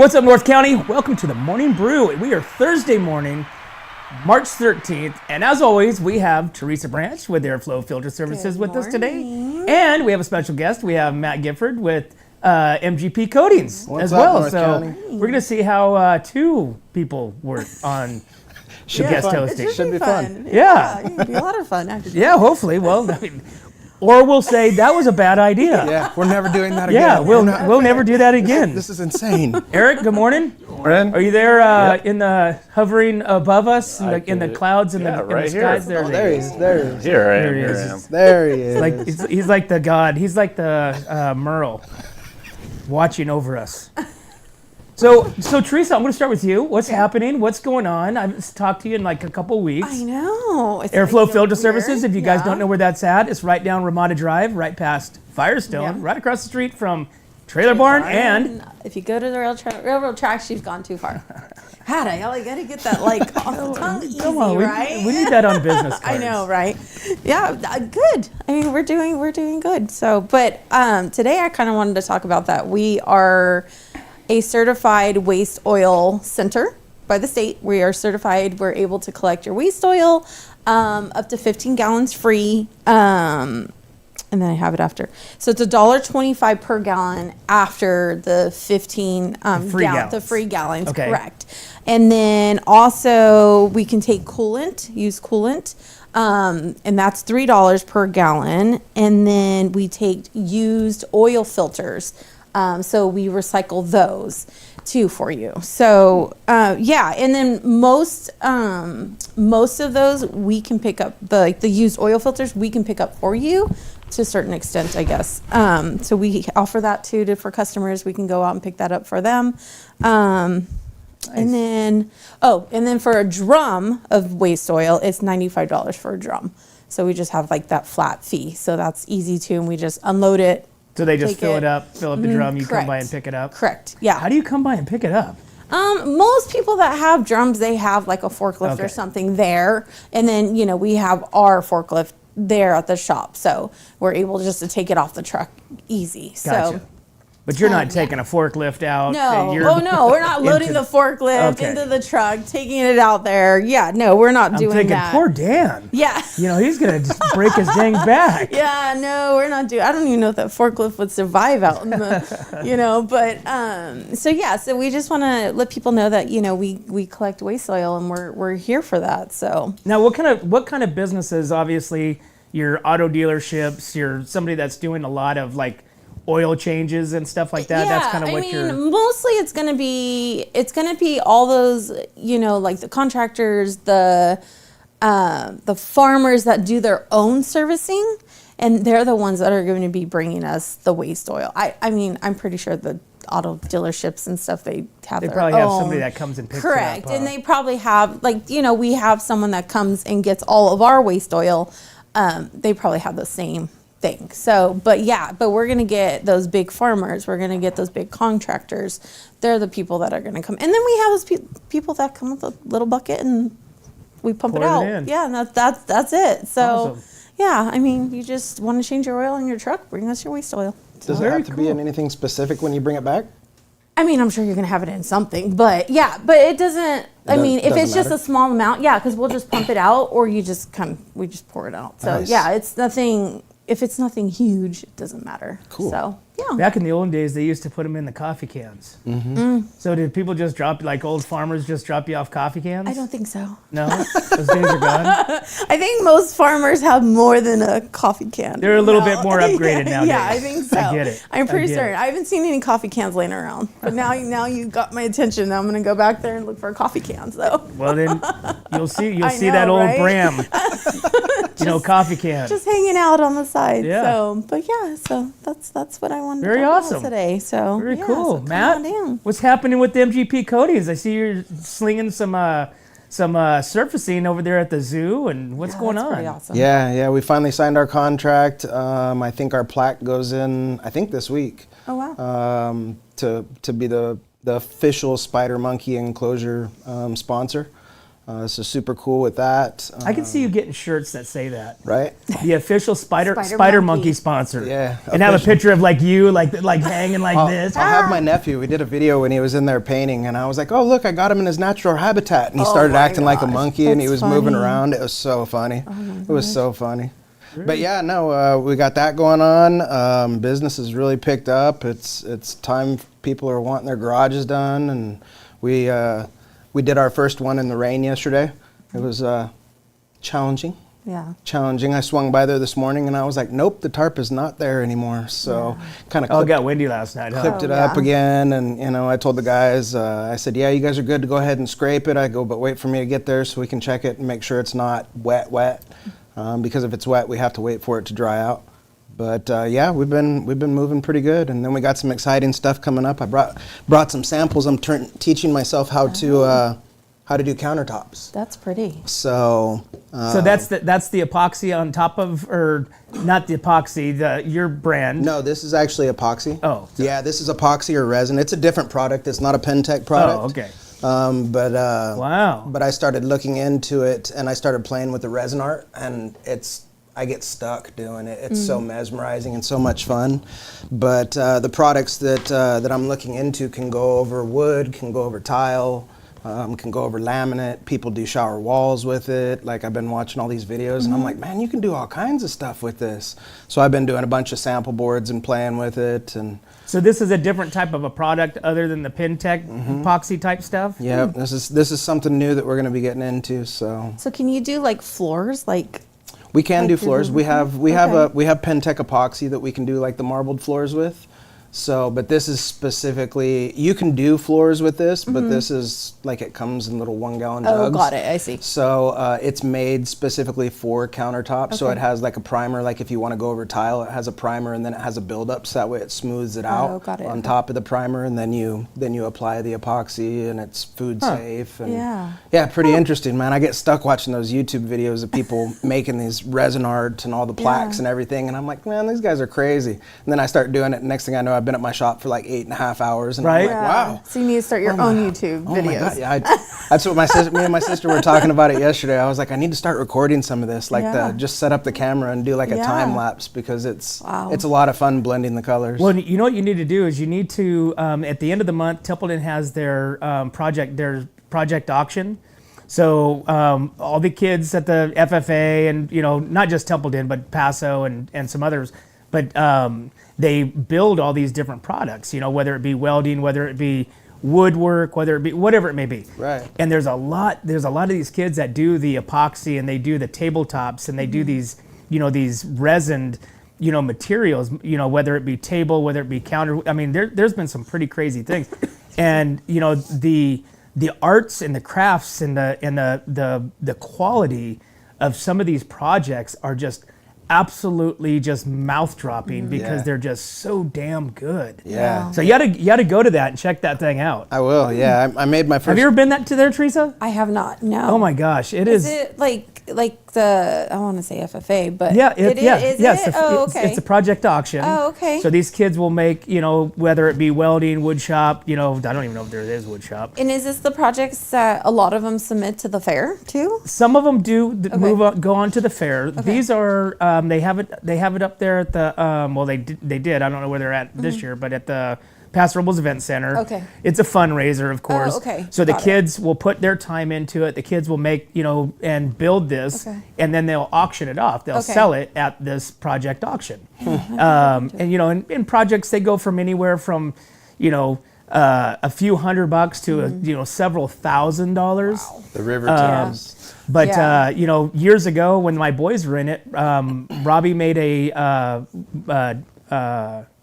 what's up, North County? Welcome to the Morning Brew. We are Thursday morning, March 13th, and as always, we have Teresa Branch with Airflow Filter Services with us today, and we have a special guest. We have Matt Gifford with MGP Coatings as well. North So County? we're going to see how two people work on the guest hosting. It should be fun. Yeah. It'd be a lot of fun, actually. Yeah, hopefully. Well, I mean, or we'll say that was a bad idea. Yeah, we're never doing that again. Yeah, we'll never do that again. This is insane. Eric, good morning. Morning. Are you there in the hovering above us in the clouds and the right skies? here. There There he is. There he is. Here I am. There he Here is. I am. There he is. like he's like the god. He's like the Merle watching over us. So Teresa, I'm going to start with you. What's happening? What's going on? I haven't talked to you in like a couple weeks. I know. It's Airflow so Filter weird. Services. If you guys Yeah. don't know where that's at, it's right down Ramada Drive, right past Firestone, Yeah. right across the street from Trailer Barn, and if you go to the railroad tracks, you've gone too far. I gotta get that like off the tongue easy, come on, right? we need that on business cards. I know, right? Yeah, good. I mean, we're doing good. So, but today I kind of wanted to talk about that. We are a certified waste oil center by the state. We are certified. We're able to collect your waste oil up to 15 gallons free. And then I have it after. So it's $1.25 per gallon after the 15 the free gallons, Okay. correct. And then also we can take use coolant, and that's $3 per gallon. And then we take used oil filters. So we recycle those too for you. So and then most of those we can pick up, the used oil filters we can pick up for you to a certain extent, I guess. So we offer that too for customers. We can go out and pick that up for them. Nice. And then for a drum of waste oil, it's $95 for a drum. So we just have like that flat fee. So that's easy too, and we just unload it. So they just fill up the drum, you correct. come by and pick it up? Correct, yeah. How do you come by and pick it up? Most people that have drums, they have like a forklift Okay. or something there. And then, we have our forklift there at the shop. So we're able just to take it off the truck easy. Gotcha. So But you're not taking a forklift out? no, and we're not loading the forklift Okay. into the truck, taking it out there. Yeah, no, we're not I'm doing thinking, that. poor Dan. Yeah. He's going to break his dang back. Yeah, no, we're not doing. I don't even know if that forklift would survive out in the, But so we just want to let people know that we collect waste oil and we're here for that. So Now, what kind of businesses? Obviously, your auto dealerships. You're somebody that's doing a lot of like oil changes and stuff like that. Yeah, That's kind of what you're. Mostly it's gonna be all those like the contractors, the farmers that do their own servicing, and they're the ones that are going to be bringing us the waste oil. I'm pretty sure the auto dealerships and stuff, they have their probably have own. somebody that comes and picks Correct, it up. and they probably have we have someone that comes and gets all of our waste oil. They probably have the same thing. So, but we're going to get those big farmers. We're going to get those big contractors. They're the people that are going to come. And then we have those people that come with a little bucket and we pump it out. Yeah, and that's it. So, Awesome. you just want to change your oil in your truck, bring us your waste oil. Does it have to be in anything specific when you bring it back? I'm sure you're going to have it in something, but it doesn't, if it's just a small amount, because we'll just pump it out or we just pour it out. So Nice. it's nothing, if it's nothing huge, it doesn't matter. Cool. So, yeah. Back in the olden days, they used to put them in the coffee cans. Mm-hmm. So did people just like old farmers just drop you off coffee cans? I don't think so. No? Those days are gone? I think most farmers have more than a coffee can. They're a little bit more upgraded nowadays. Yeah, I think so. I get it. I'm pretty get certain. it. I haven't seen any coffee cans laying around. But now you got my attention. Now I'm going to go back there and look for coffee cans, though. Well, then you'll see I know, that old right? Bram, coffee can. Just hanging out on the side. Yeah. So that's what I wanted Very to talk awesome. about today. So Very yeah, cool. so come Matt, on down. what's happening with the MGP Coatings? I see you're slinging some surfacing over there at the zoo, and what's going That's on? pretty awesome. Yeah, we finally signed our contract. I think our plaque goes in, this week. Oh, wow. To be the official Spider Monkey enclosure sponsor. So super cool with that. I can see you getting shirts that say that. Right? The official spider Spider monkey monkey sponsor. Yeah, And have a official. picture of like you, like hanging like this. I'll have my nephew. We did a video when he was in there painting, and I was like, "Oh, look, I got him in his natural habitat." And he started my acting like a gosh, monkey, and he that's was moving funny. around. It was so funny. It was so funny. But yeah, no, we got that going on. Business has really picked up. It's time people are wanting their garages done, and we did our first one in the rain yesterday. It was challenging. Yeah. Challenging. I swung by there this morning, and I was like, "Nope, the tarp is not there anymore." So kind of Oh, it got windy last night, huh? clipped it Oh, up yeah. again, and I told the guys, I said, "Yeah, you guys are good to go ahead and scrape it." I go, "But wait for me to get there so we can check it and make sure it's not wet, because if it's wet, we have to wait for it to dry out." But yeah, we've been moving pretty good, and then we got some exciting stuff coming up. I brought some samples. I'm teaching myself how to do countertops. That's pretty. So So that's the epoxy on top of, or not the epoxy, your brand. no, this is actually epoxy. Oh. Yeah, this is epoxy or resin. It's a different product. It's not a Pentec product. Oh, okay. Wow. Wow. But I started looking into it, and I started playing with the resin art, and I get stuck doing it. It's so mesmerizing and so much fun. But the products that I'm looking into can go over wood, can go over tile, can go over laminate. People do shower walls with it. Like, I've been watching all these videos, and I'm like, man, you can do all kinds of stuff with this. So I've been doing a bunch of sample boards and playing with it. And So this is a different type of a product other than the Pentec epoxy type stuff? yeah, this is something new that we're going to be getting into. So So can you do like floors, like? we can do Like floors. the- We have Okay. we have Pentec epoxy that we can do like the marbled floors with. So, but this is specifically, you can do floors with this, but this is like, it comes in little 1 gallon jugs. Oh, got it. I see. So it's made specifically for countertops. So Okay. it has like a primer, like if you want to go over tile, it has a primer, and then it has a buildup, so that way it smooths it out got it. on Okay. top of the primer, and then you apply the epoxy, and it's food safe. And Yeah. pretty interesting, man. I get stuck watching those YouTube videos of people making these resin art and all the plaques and everything, and I'm like, man, these guys are crazy. And then I start doing it, and next thing I know, I've been at my shop for like 8.5 hours, and Right. I'm like, wow. So you need to start your own YouTube Oh my videos. God, yeah, that's what me and my sister were talking about it yesterday. I was like, I need to start recording some of this, like Yeah. just set up the camera and do like a Yeah. time lapse, because it's Wow. a lot of fun blending the colors. Well, you know what you need to do is you need to, at the end of the month, Templeton has their project auction. So all the kids at the FFA and, not just Templeton, but Paso and some others, but they build all these different products, whether it be welding, whether it be woodwork, whether it be whatever it may be. Right. And there's a lot of these kids that do the epoxy, and they do the tabletops, and they do these, these resined, materials, whether it be table, whether it be counter. I mean, there's been some pretty crazy things. And, the arts and the crafts and the quality of some of these projects are just absolutely just mouth dropping, because Yeah. they're just so damn good. Yeah. So you gotta go to that and check that thing out. I will. Yeah, I made my first. Have you ever been to there, Teresa? I have not. No. Oh my gosh, it Is is. it like the, I want to say FFA, but Yeah, it is. Is yes. it? Oh, okay. It's a project auction. Oh, okay. So these kids will make, whether it be welding, wood shop, I don't even know if there is wood shop. And is this the projects that a lot of them submit to the fair too? Some of them do go on to the fair. These are they have it up there at the they did. I don't know where they're at this year, but at the Paso Robles Event Center. Okay. It's a fundraiser, of course. okay. So the Got it. kids will put their time into it. The kids will make, and build this, Okay. and then they'll auction it off. They'll Okay. sell it at this project auction. And in projects they go from anywhere from, a few $100 to several $1,000s. the River Thames. But Yeah. years ago when my boys were in it, Robbie made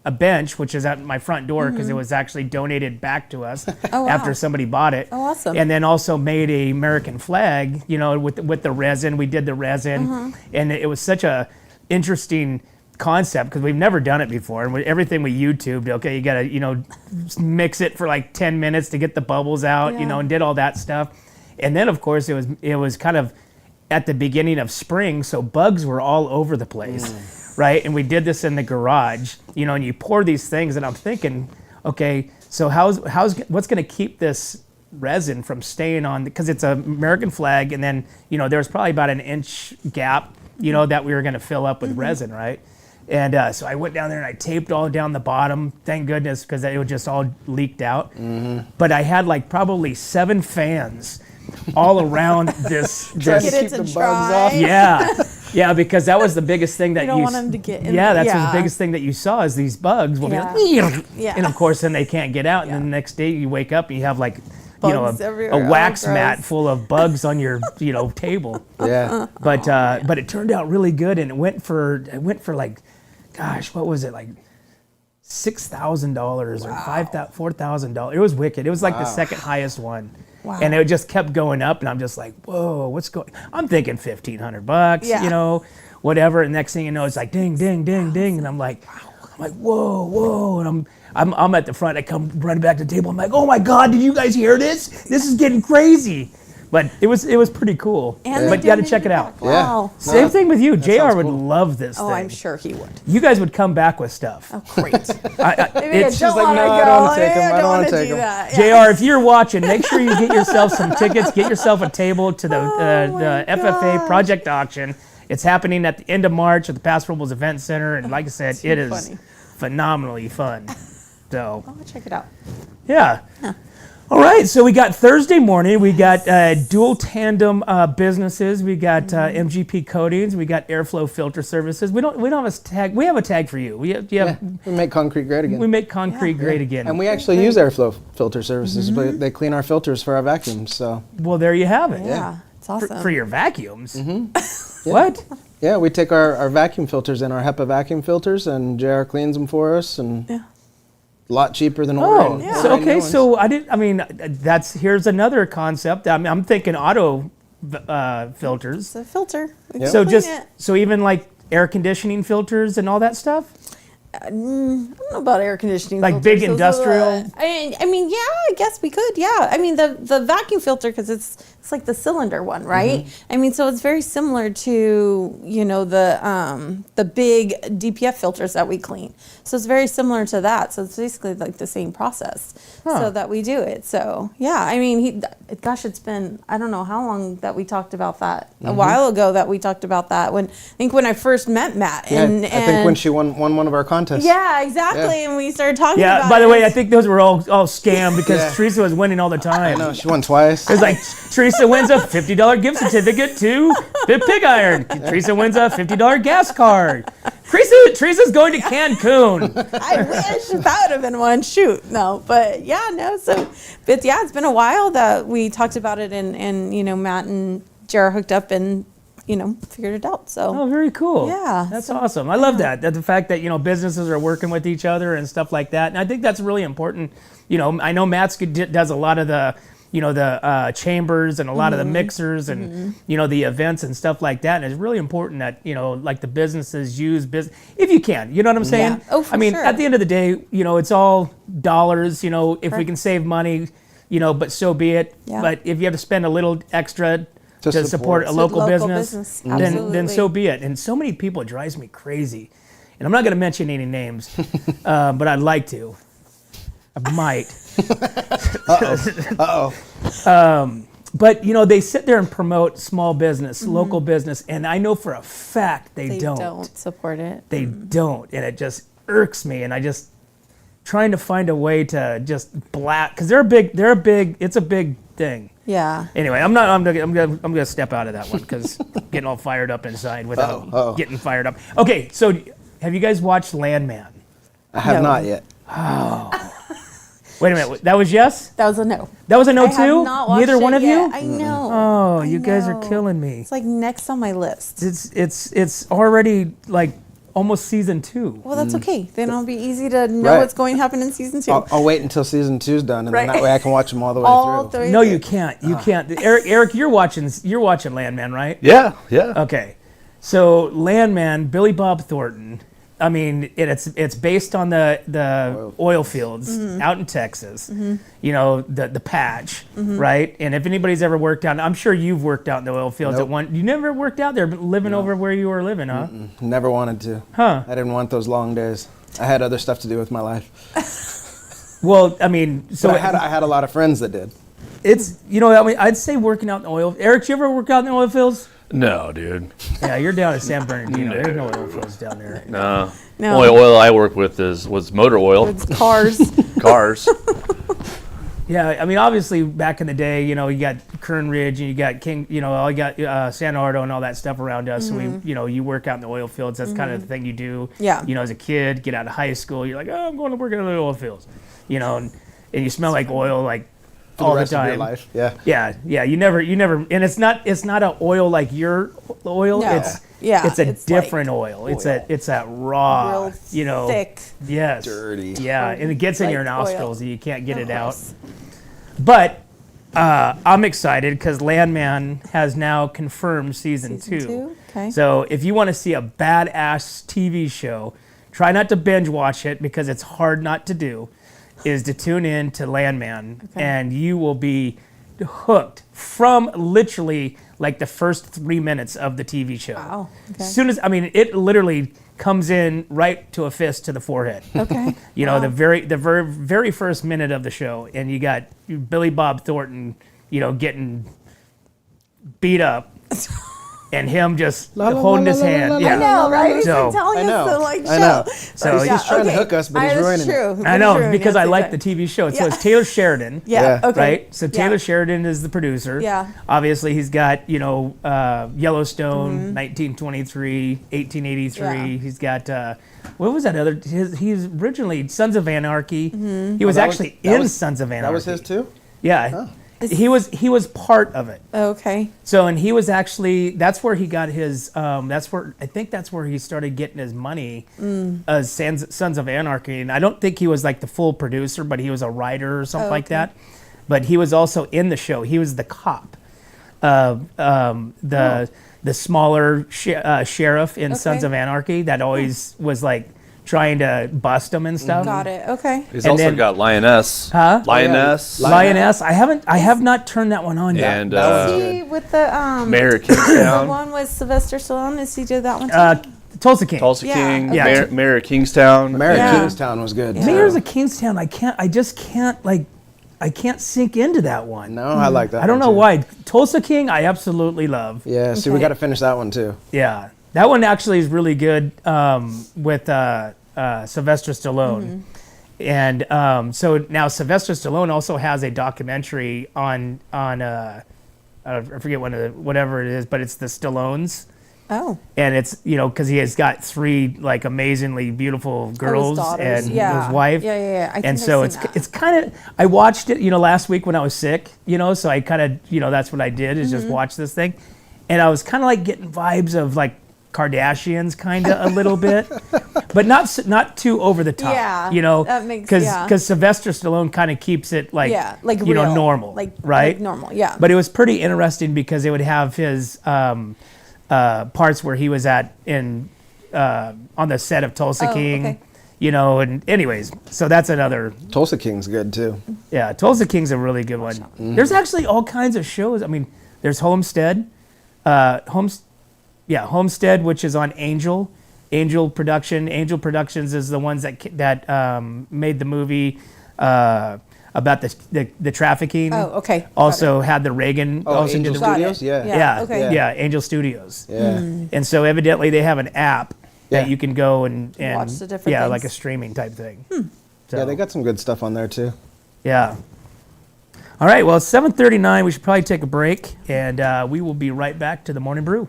a bench, which is at my front door, because it was actually donated back to us Oh, wow. after somebody bought it. Oh, awesome. And then also made a American flag, with the resin. We did the resin, and it was such a interesting concept, because we've never done it before, and everything we YouTubed. Okay, you gotta mix it for like 10 minutes to get the bubbles out, Yeah. and did all that stuff. And then of course it was kind of at the beginning of spring, so bugs were all over the place, right? And we did this in the garage, and you pour these things, and I'm thinking, okay, so what's going to keep this resin from staying on, because it's an American flag, and then, there's probably about an inch gap, that we were going to fill up with resin, right? And so I went down there and I taped all down the bottom, thank goodness, because it was just all leaked out. But I had like probably 7 fans all around this. Get it to dry. Yeah, because that was the biggest thing that you don't want them to get in. Yeah, that's the biggest thing that you saw is these bugs will be like, and of course then they can't get out, and then the next day you wake up and you have like, bugs a wax mat full of bugs on your, table. Yeah. But it turned out really good, and it went for like, gosh, what was it, like $6,000 or $4,000? It was wicked. It was like the second highest one. Wow. And it just kept going up, and I'm just like, whoa, what's going? I'm thinking $1,500, whatever. And next thing you know, it's like ding, ding, ding, ding, and I'm like, whoa, and I'm at the front. I come running back to the table. I'm like, oh my God, did you guys hear this? This is getting crazy. But it was pretty cool. But you got to check it out. Wow. Same thing with you. JR would cool. love this thing. Oh, I'm sure he would. You guys would come back with stuff. Oh, great. It's She's like, no, I don't want to take them. I don't want to take them. Yeah. JR, if you're watching, make sure you get yourself some tickets. Get yourself a table to the FFA project auction. It's happening at the end of March at the Paso Robles Event Center. And like I said, it is phenomenally fun. So I'll check it out. Yeah. All right, so we got Thursday morning. We got dual tandem businesses. We got MGP coatings. We got airflow filter services. We don't have a tag. We have a tag for you. We make concrete great again. We make concrete great again. And we actually use airflow filter services. But they clean our filters for our vacuums. So well, there you have it. Yeah, it's awesome. For your vacuums. What? Yeah, we take our vacuum filters in, our HEPA vacuum filters, and JR cleans them for us, and a lot cheaper than ordering. Here's another concept. I'm thinking auto filters. It's a filter. So even like air conditioning filters and all that stuff. I don't know about air conditioning. Like filters. big industrial. I mean, yeah, I guess we could. Yeah, I mean the vacuum filter, because it's like the cylinder one, right? I mean, so it's very similar to the big DPF filters that we clean. So it's very similar to that. So it's basically like the same process. So that we do it. So yeah, I mean, it's been, I don't know how long that we talked about that. A while ago that we talked about that. I think when I first met Matt. And I think when she won one of our contests. Yeah, exactly. Yeah. And we started talking about it. Yeah, by the way, I think those were all scam because Teresa was winning all the time. I know, she won twice. It was like, Teresa wins a $50 gift certificate to the Pig Iron. Teresa wins a $50 gas card. Teresa's going to Cancun. I wish that would have been one. Shoot. No, but it's been a while that we talked about it, and Matt and Jared hooked up and figured it out. So very cool. Yeah, that's awesome. I love that the fact that businesses are working with each other and stuff like that. And I think that's really important. I know Matt does a lot of the the chambers and a lot of the mixers and the events and stuff like that. And it's really important that like the businesses use if you can. You know what I'm saying? Yeah. Oh, for sure. At the end of the day, it's all dollars. If we can save money, but so be it. Yeah. But if you have to spend a little extra to support a local business, then so be it. And so many people, it drives me crazy. And I'm not going to mention any names, but I'd like to. I might. But they sit there and promote small business, local business, and I know for a fact they don't support it. They don't, and it just irks me. And I just trying to find a way to just because they're big. It's a big thing. Yeah. Anyway, I'm gonna step out of that one because getting all fired up inside without getting fired up. Okay, so have you guys watched Landman? I have not yet. Oh. Wait a minute. That was yes? That was a no. That was a no I too? have not watched Neither one of yet. you? I know. Oh, you guys are killing me. It's like next on my list. It's already like almost season 2. Well, that's okay. Then it'll be easy to know what's going to happen in season 2. I'll wait until season 2's done, and then that way I can watch them all the way through. No, you can't. You can't. Eric, you're watching Landman, right? Yeah. Okay. So Landman, Billy Bob Thornton. I mean, it's based on the oil fields out in Texas. The patch, right? And if anybody's ever worked out, I'm sure you've worked out in the oil fields at one. You never worked out there, living over where you were living, huh? Never wanted to. Huh? I didn't want those long days. I had other stuff to do with my life. Well, I mean, so but I had a lot of friends that did. it's I mean, I'd say working out in the oil. Eric, you ever work out in the oil fields? No, dude. Yeah, you're down at San Bernardino. There's no oil fields down there. No. No. Only oil I work with was motor oil. It's cars. Cars. Yeah, I mean, obviously back in the day, you got Kern Ridge and you got King, you got San Ardo and all that stuff around us. And we, you work out in the oil fields. That's kind of the thing you do. Yeah. As a kid, get out of high school, you're like, oh, I'm going to work in the oil fields. And you smell like oil like all the time. Of your life. Yeah. Yeah. You never, and it's not a oil like your oil. No. It's a it's different like oil. It's that raw, real thick. Yes. Dirty. Yeah, and it gets in Like your oil. nostrils and you can't get it out. Gross. But I'm excited because Landman has now confirmed season 2. Okay. So if you want to see a badass TV show, try not to binge watch it because it's hard not to do, is to tune in to Landman and you will be hooked from literally like the first 3 minutes of the TV show. Wow. Okay. As soon as, it literally comes in right to a fist to the forehead. Okay. The very first minute of the show, and you got Billy Bob Thornton, getting beat up, and him just holding his hand. I know, right? He's So- been telling I know. us to I know. show. So He's just trying to hook us, but he's That's ruining it. true. I know That's true. because I Yes, like the exactly. TV show. So Yeah. it's Taylor Sheridan. Yeah. Yeah. Okay. Right, so Taylor Yeah. Sheridan is the producer. Yeah. Obviously, he's got Yellowstone, 1923, 1883. Yeah. He's got what was that other? He's originally Sons of Anarchy. He was that actually was- that in was- Sons of Anarchy. That was his too? Yeah, he was part of it. Okay. So and he was actually that's where he got his. I think that's where he started getting his money as Sons of Anarchy. And I don't think he was like the full producer, but he was a writer or something like that. But he was also in the show. He was the cop, the smaller sheriff in Sons of Anarchy that always was like trying to bust him and stuff. Got it. Okay. He's And also then- got Lioness. Huh? Lioness. Lioness. I have not turned that one on yet. And Is he with the Mayor of the Kingstown. one with Sylvester Stallone? Is he did that one too? Tulsa King. Tulsa Yeah, King. okay. Mayor of Kingstown. Mary Yeah. Kingstown was good. Mayors of Kingstown. I can't sink into that one. No, I like that. I don't one know too. why. Tulsa King, I absolutely love. Yeah, see, we Okay. got to finish that one too. Yeah, that one actually is really good with Sylvester Stallone. And so now Sylvester Stallone also has a documentary on I forget whatever it is, but it's the Stallones. Oh. And it's, because he has got 3 like amazingly beautiful girls daughters, and yeah. his wife. Yeah. I think And I've so seen that. it's kind of, I watched it, last week when I was sick, so I kind of, that's what I did is just watch this thing. And I was kind of like getting vibes of like Kardashians kind of a little bit, but not too over the top. Yeah, that makes- because Sylvester Stallone kind of keeps it like, like real, normal, like right? like normal, yeah. But it was pretty interesting because they would have his parts where he was on the set of Tulsa King, okay. and anyways, so that's another. Tulsa King's good too. Yeah, Tulsa King's a really good one. There's actually all kinds of shows. I mean, there's Homestead, Homestead, which is on Angel Production. Angel Productions is the ones that made the movie about the trafficking. Oh, okay. Got Also had the Reagan. Oh, also Angel did the, Got it. Studios? Yeah. yeah, okay. yeah, Angel Studios. Yeah. And so evidently they have an app that Yeah. you can go and Watch the different like a things. streaming type thing. So, Yeah, they got some good stuff on there too. yeah. All right, well, it's 7:39. We should probably take a break, and we will be right back to the Morning Brew.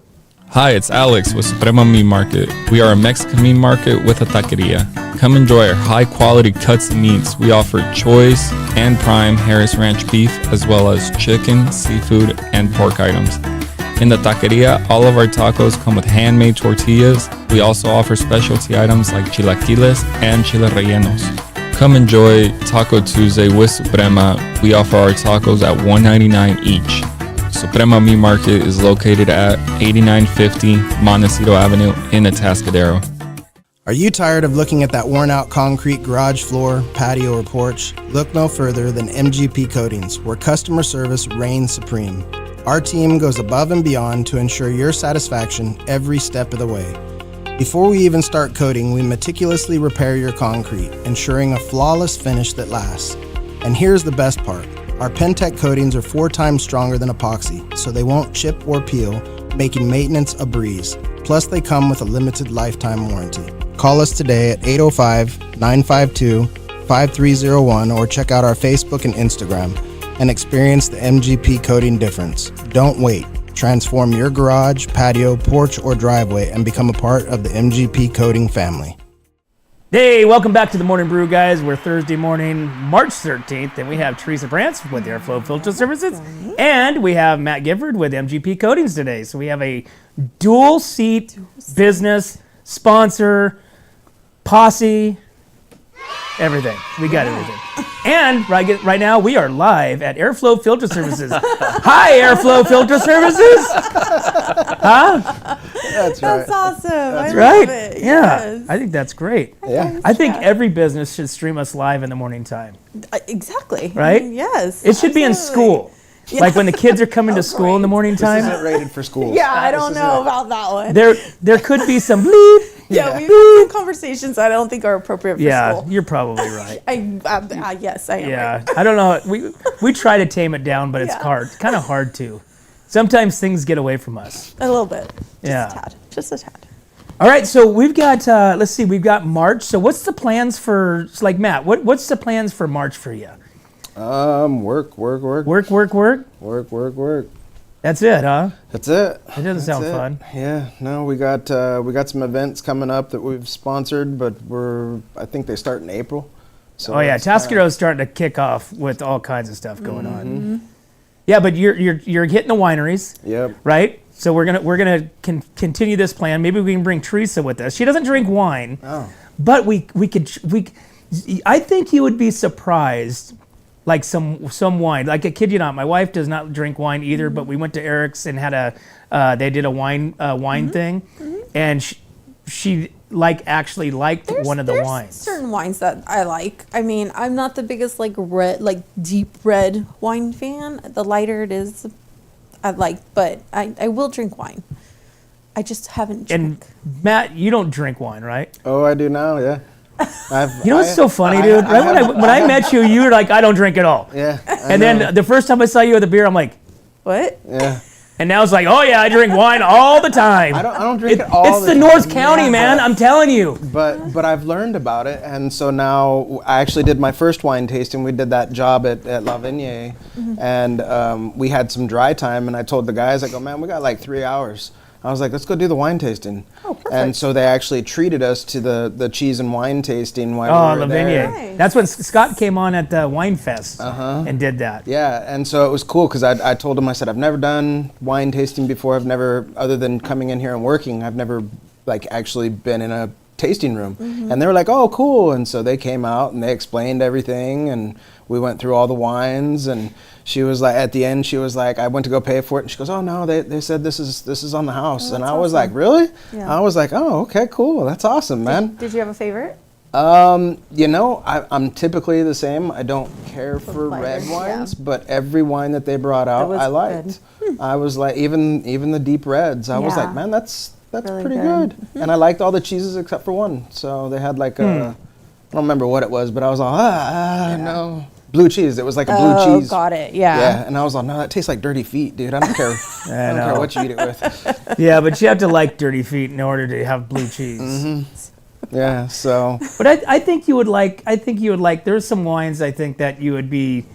Hi, it's Alex with Suprema Meat Market. We are a Mexican meat market with a taqueria. Come enjoy our high-quality cuts of meats. We offer choice and prime Harris Ranch beef, as well as chicken, seafood, and pork items. In the taqueria, all of our tacos come with handmade tortillas. We also offer specialty items like chilaquiles and chile rellenos. Come enjoy Taco Tuesday with Suprema. We offer our tacos at $1.99 each. Suprema Meat Market is located at 8950 Montecito Avenue in Atascadero. Are you tired of looking at that worn-out concrete garage floor, patio, or porch? Look no further than MGP Coatings, where customer service reigns supreme. Our team goes above and beyond to ensure your satisfaction every step of the way. Before we even start coating, we meticulously repair your concrete, ensuring a flawless finish that lasts. And here's the best part. Our Pentec coatings are 4 times stronger than epoxy, so they won't chip or peel, making maintenance a breeze. Plus, they come with a limited lifetime warranty. Call us today at 805-952-5301 or check out our Facebook and Instagram and experience the MGP coating difference. Don't wait. Transform your garage, patio, porch, or driveway and become a part of the MGP coating family. Hey, welcome back to the Morning Brew, guys. We're Thursday morning, March 13th, and we have Teresa Brantz with Airflow Filter Services, and we have Matt Gifford with MGP Coatings today. So we have a dual seat business, sponsor, posse, everything. We got everything. And right now, we are live at Airflow Filter Services. Hi, Airflow Filter Services. Huh? That's right. That's awesome. I Right? love it. Yeah. Yes. I think that's great. Yeah. I think every business should stream us live in the morning time. Exactly. Right? Yes. It should be in absolutely. school. Like when the kids are coming to school in the morning This time. isn't rated for schools. Yeah, I don't This know isn't- about that one. There could be some bleep. Yeah, we've had some conversations I don't think are appropriate for Yeah, school. you're probably right. Yes, I am. Yeah, Right. I don't know. We try to tame it down, but it's Yeah. hard. Kind of hard to. Sometimes things get away from us. A little bit. Yeah. Just a tad. All right, so we've got. Let's see, we've got March. So what's the plans for? Like Matt, what's the plans for March for you? Work. Work. That's it, huh? That's it. It doesn't sound That's it. fun. Yeah, no, we got some events coming up that we've sponsored, but I think they start in April. So Oh yeah, it's kinda- Atascadero's starting to kick off with all kinds of stuff going on. Yeah, but you're hitting the wineries, Yep. right? So we're gonna continue this plan. Maybe we can bring Teresa with us. She doesn't drink wine, but we could. I think you would be surprised. Like some wine. Like I kid you not, my wife does not drink wine either. But we went to Eric's and had they did a wine thing, and she actually liked one of the There's wines. certain wines that I like. I mean, I'm not the biggest deep red wine fan. The lighter it is, I like, but I will drink wine. I just haven't And drank. Matt, you don't drink wine, right? Oh, I do now. Yeah. You know what's so funny, dude? Right when I met you, you were like, I don't drink at all. Yeah. And then the first time I saw you with a beer, I'm like, What? Yeah. and now it's like, oh yeah, I drink wine all the time. I don't drink it all. It's the North County, man. I'm telling you. But I've learned about it, and so now I actually did my first wine tasting. We did that job at La Vigne, and we had some dry time. And I told the guys, I go, man, we got like 3 hours. I was like, let's go do the wine tasting. Oh, perfect. And so they actually treated us to the cheese and wine tasting while Oh, we were La there. Vigne. Nice. That's when Scott came on at the Wine Fest and did that. Yeah, and so it was cool because I told him, I said, I've never done wine tasting before. I've never, other than coming in here and working, I've never actually been in a tasting room. And they were like, oh, cool. And so they came out and they explained everything, and we went through all the wines, and she was like, at the end, she was like, I went to go pay for it, and she goes, oh no, they said this is on the house. Oh, And that's I was awesome. like, really? Yeah. I was like, oh, okay, cool. That's awesome, man. Did you have a favorite? I'm typically the same. I don't care for red lighters, wines, yeah. but every wine that they brought out, was I liked. I was like, even the deep reds, I was Yeah. like, man, that's Really pretty good. good. And I liked all the cheeses except for one. So they had like a, I don't remember what it was, but I was all, no. Blue cheese. It was like a blue Oh, cheese. got it. Yeah, Yeah. and I was like, no, that tastes like dirty feet, dude. I don't care. I don't care know. what you eat it with. Yeah, but you have to like dirty feet in order to have blue cheese. Yeah, so But I think you would like. There's some wines I think that you would be,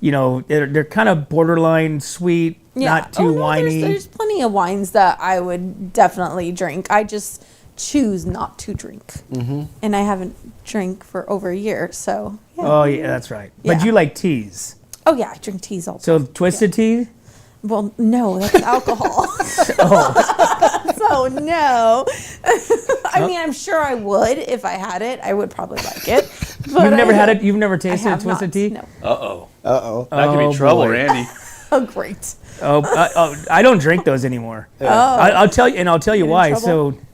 they're kind of borderline sweet, not too no, winey. There's plenty of wines that I would definitely drink. I just choose not to drink. And I haven't drank for over a year, so yeah. Oh yeah, that's right. But Yeah. you like teas. Oh yeah, I drink teas all the So time. twisted tea. Well, no, that's alcohol. Oh, So no. I mean, I'm sure I would if I had it. I would probably like it. But you've never I had don't- it. You've never I tasted have twisted not. tea. No. Uh-oh. That could Oh, be trouble, boy. Randy. Oh, great. I don't drink those anymore. I'll tell you, and I'll tell you Get in why. trouble?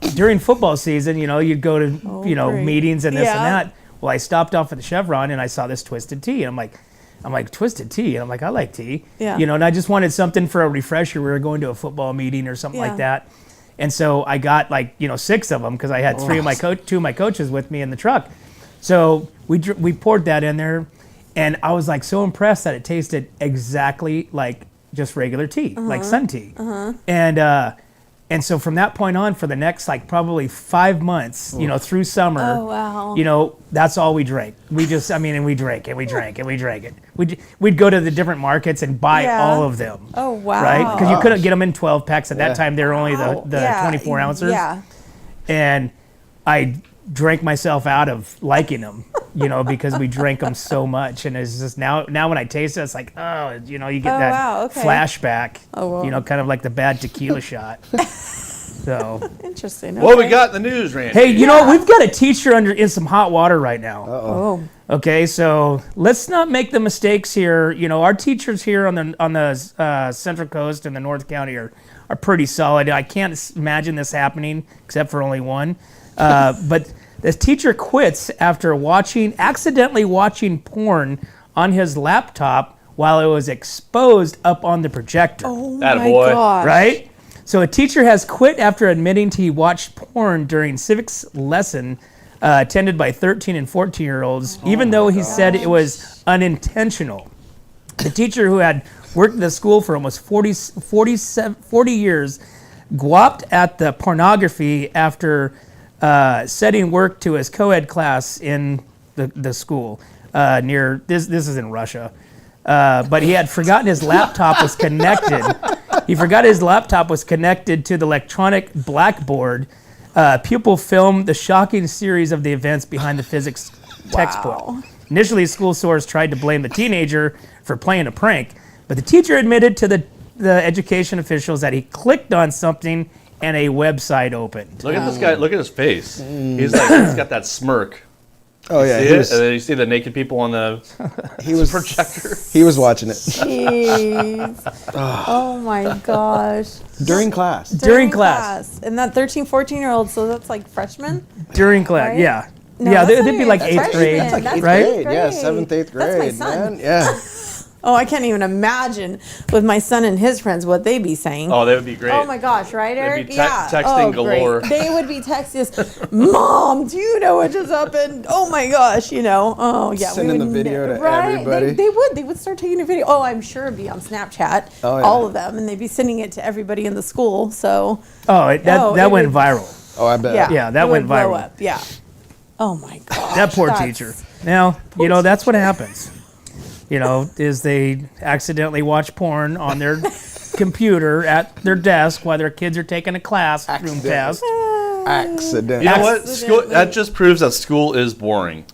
So during football season, you'd go to great. meetings and this and Yeah. that. Well, I stopped off at the Chevron and I saw this twisted tea, and I'm like twisted tea, and I'm like, I like tea. Yeah. And I just wanted something for a refresher. We were going to a football meeting or something Yeah. like that, and so I got 6 of them because I had two of my coaches with me in the truck. So we poured that in there. And I was like so impressed that it tasted exactly like just regular tea, like sun tea. And so from that point on, for the next like probably 5 months, you know, through summer, Oh, wow. you know, that's all we drank. We just, I mean, and we drank and we drank and we drank it. We'd go to the different markets and buy Yeah. all of them. Oh, wow. Right? Because you couldn't get them in 12 packs at that time. They were only Wow. the Yeah. 24 ounces. Yeah. And I drank myself out of liking them, you know, because we drank them so much. And it's just now when I taste it, it's like, oh, you know, you get Oh, that wow, okay. flashback, Oh, wow. you know, kind of like the bad tequila shot. So, Interesting. What we okay. got in the news, Randy? hey, you know, we've got a teacher in some hot water right now. Oh. Okay, so let's not make the mistakes here. You know, our teachers here on the Central Coast and the North County are pretty solid. I can't imagine this happening except for only one. But this teacher quits after accidentally watching porn on his laptop while it was exposed up on the projector. Oh Atta my boy. gosh. Right? So a teacher has quit after admitting he watched porn during civics lesson attended by 13 and 14-year-olds, even though he said it was unintentional. The teacher, who had worked at the school for almost 40 years, gawped at the pornography after setting work to his co-ed class in the school near, this is in Russia. But he had forgotten his laptop was connected. He forgot his laptop was connected to the electronic blackboard. Pupil filmed the shocking series of the events behind the physics textbook. Initially, school source tried to blame the teenager for playing a prank, but the teacher admitted to the education officials that he clicked on something and a website opened. Look at this guy. Look at his face. He's got that smirk. Oh yeah, See he it? was, And then you see the naked people on the he was projector. He was watching it Jeez. Oh my gosh. during class. During class. And that 13, 14-year-old, so that's like freshman? During class, Right? yeah. No, Yeah, that's they'd not be even- like that's 8th grade, freshman. That's right? eighth Yeah, grade. 7th, 8th grade. That's my son. Man. Yeah. Oh, I can't even imagine with my son and his friends what they'd be saying. Oh, that would be great. Oh my gosh, right, Eric? be Yeah. texting Oh, great. galore. They would be texting us, Mom, do you know what just happened? Oh my gosh, you know. Oh yeah. Sending we the would video to right? everybody. They would start taking a video. Oh, I'm sure it'd be on Snapchat. Oh, yeah. All of them, and they'd be sending it to everybody in the school. So That it went would- viral. Oh, I bet. yeah, Yeah, that it went would blow viral. up. Yeah. Oh my gosh. That poor that's- teacher. Now, you know, that's what happens. You know, is they accidentally watch porn on their computer at their desk while their kids are taking a classroom test. Accident. You know what? School, that just proves that school is boring.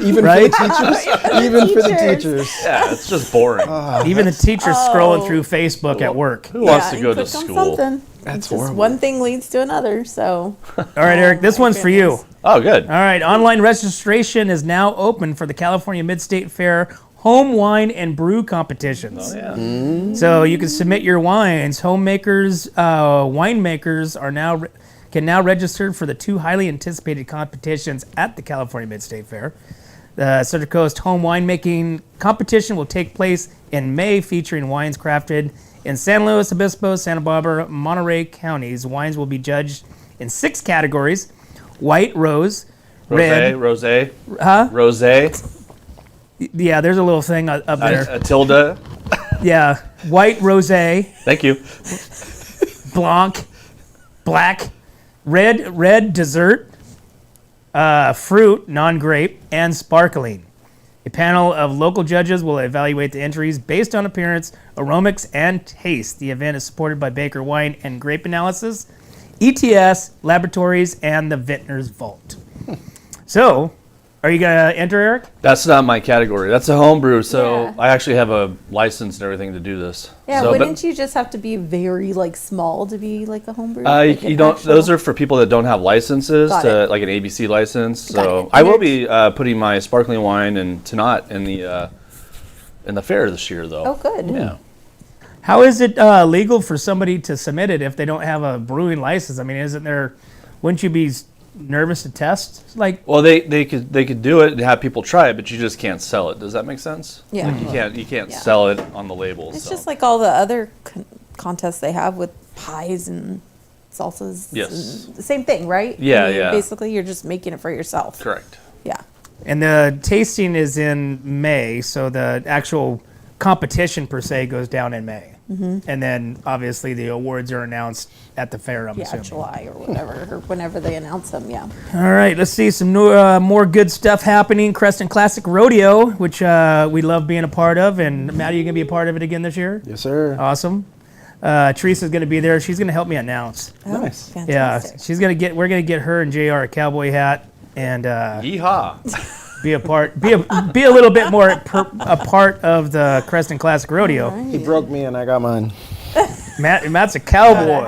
Even Right? for the teachers. Even for the teachers. teachers. Yeah, it's just boring. Even the teachers scrolling through Facebook at work. Who wants to you go to click on school? something. That's Just horrible. one thing leads to another. So All right, Eric, this one's for you. goodness. Oh, good. All right, online registration is now open for the California Mid-State Fair home wine and brew competitions. Oh, yeah. So you can submit your wines. Homemakers, winemakers can now register for the 2 highly anticipated competitions at the California Mid-State Fair. The Central Coast Home Winemaking Competition will take place in May, featuring wines crafted in San Luis Obispo, Santa Barbara, Monterey counties. Wines will be judged in 6 categories: white, rose, red. Rosé. Huh? Rosé. Yeah, there's a little thing up there. Tilda. Yeah, white, rosé, Thank you. blanc, black, red dessert, fruit, non-grape, and sparkling. A panel of local judges will evaluate the entries based on appearance, aromas, and taste. The event is supported by Baker Wine and Grape Analysis, ETS Laboratories, and the Vintner's Vault. So, are you going to enter, Eric? That's not my category. That's a homebrew, so Yeah. I actually have a license and everything to do this. Yeah, so, wouldn't you just have to be very like small to be like a homebrew? You, Like you an don't. actual- Those are for people that don't have licenses, Got to it. like an ABC license. Got So it. I will be putting my sparkling wine and Tanat in the fair this year, though. Oh, good. Yeah. How is it legal for somebody to submit it if they don't have a brewing license? I mean, wouldn't you be nervous to test? Like, Well, they could do it and have people try it, but you just can't sell it. Does that make sense? Yeah. Like you can't Yeah. sell it on the label. It's so. just like all the other contests they have with pies and salsas. Yes. and the same thing, right? Yeah, I mean, yeah. Basically, you're just making it for yourself. correct. Yeah. And the tasting is in May, so the actual competition per se goes down in May. And then obviously the awards are announced at the fair, I'm assuming. July or whatever, or whenever they announce them, yeah. All right, let's see some new, more good stuff happening. Creston Classic Rodeo, which we love being a part of. And Matt, are you going to be a part of it again this year? Yes, sir. Awesome. Teresa's going to be there. She's going to help me announce. Nice. Fantastic. Yeah, we're going to get her and JR a cowboy hat and Yeehaw. be a little bit more a part of the Creston Classic Rodeo. He broke me and I got mine. Matt's a cowboy.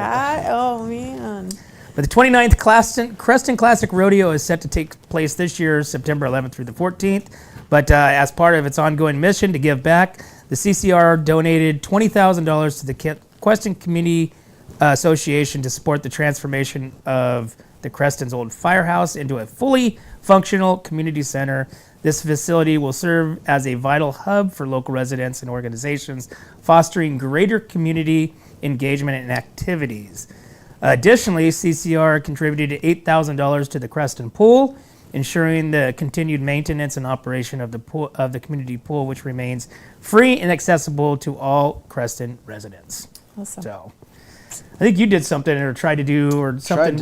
Oh, man. But the 29th Creston Classic Rodeo is set to take place this year, September 11th through the 14th. But as part of its ongoing mission to give back, the CCR donated $20,000 to the Creston Community Association to support the transformation of the Creston's old firehouse into a fully functional community center. This facility will serve as a vital hub for local residents and organizations, fostering greater community engagement and activities. Additionally, CCR contributed $8,000 to the Creston Pool, ensuring the continued maintenance and operation of the pool, of the community pool, which remains free and accessible to all Creston residents. Awesome. So, I think you did something or tried to do something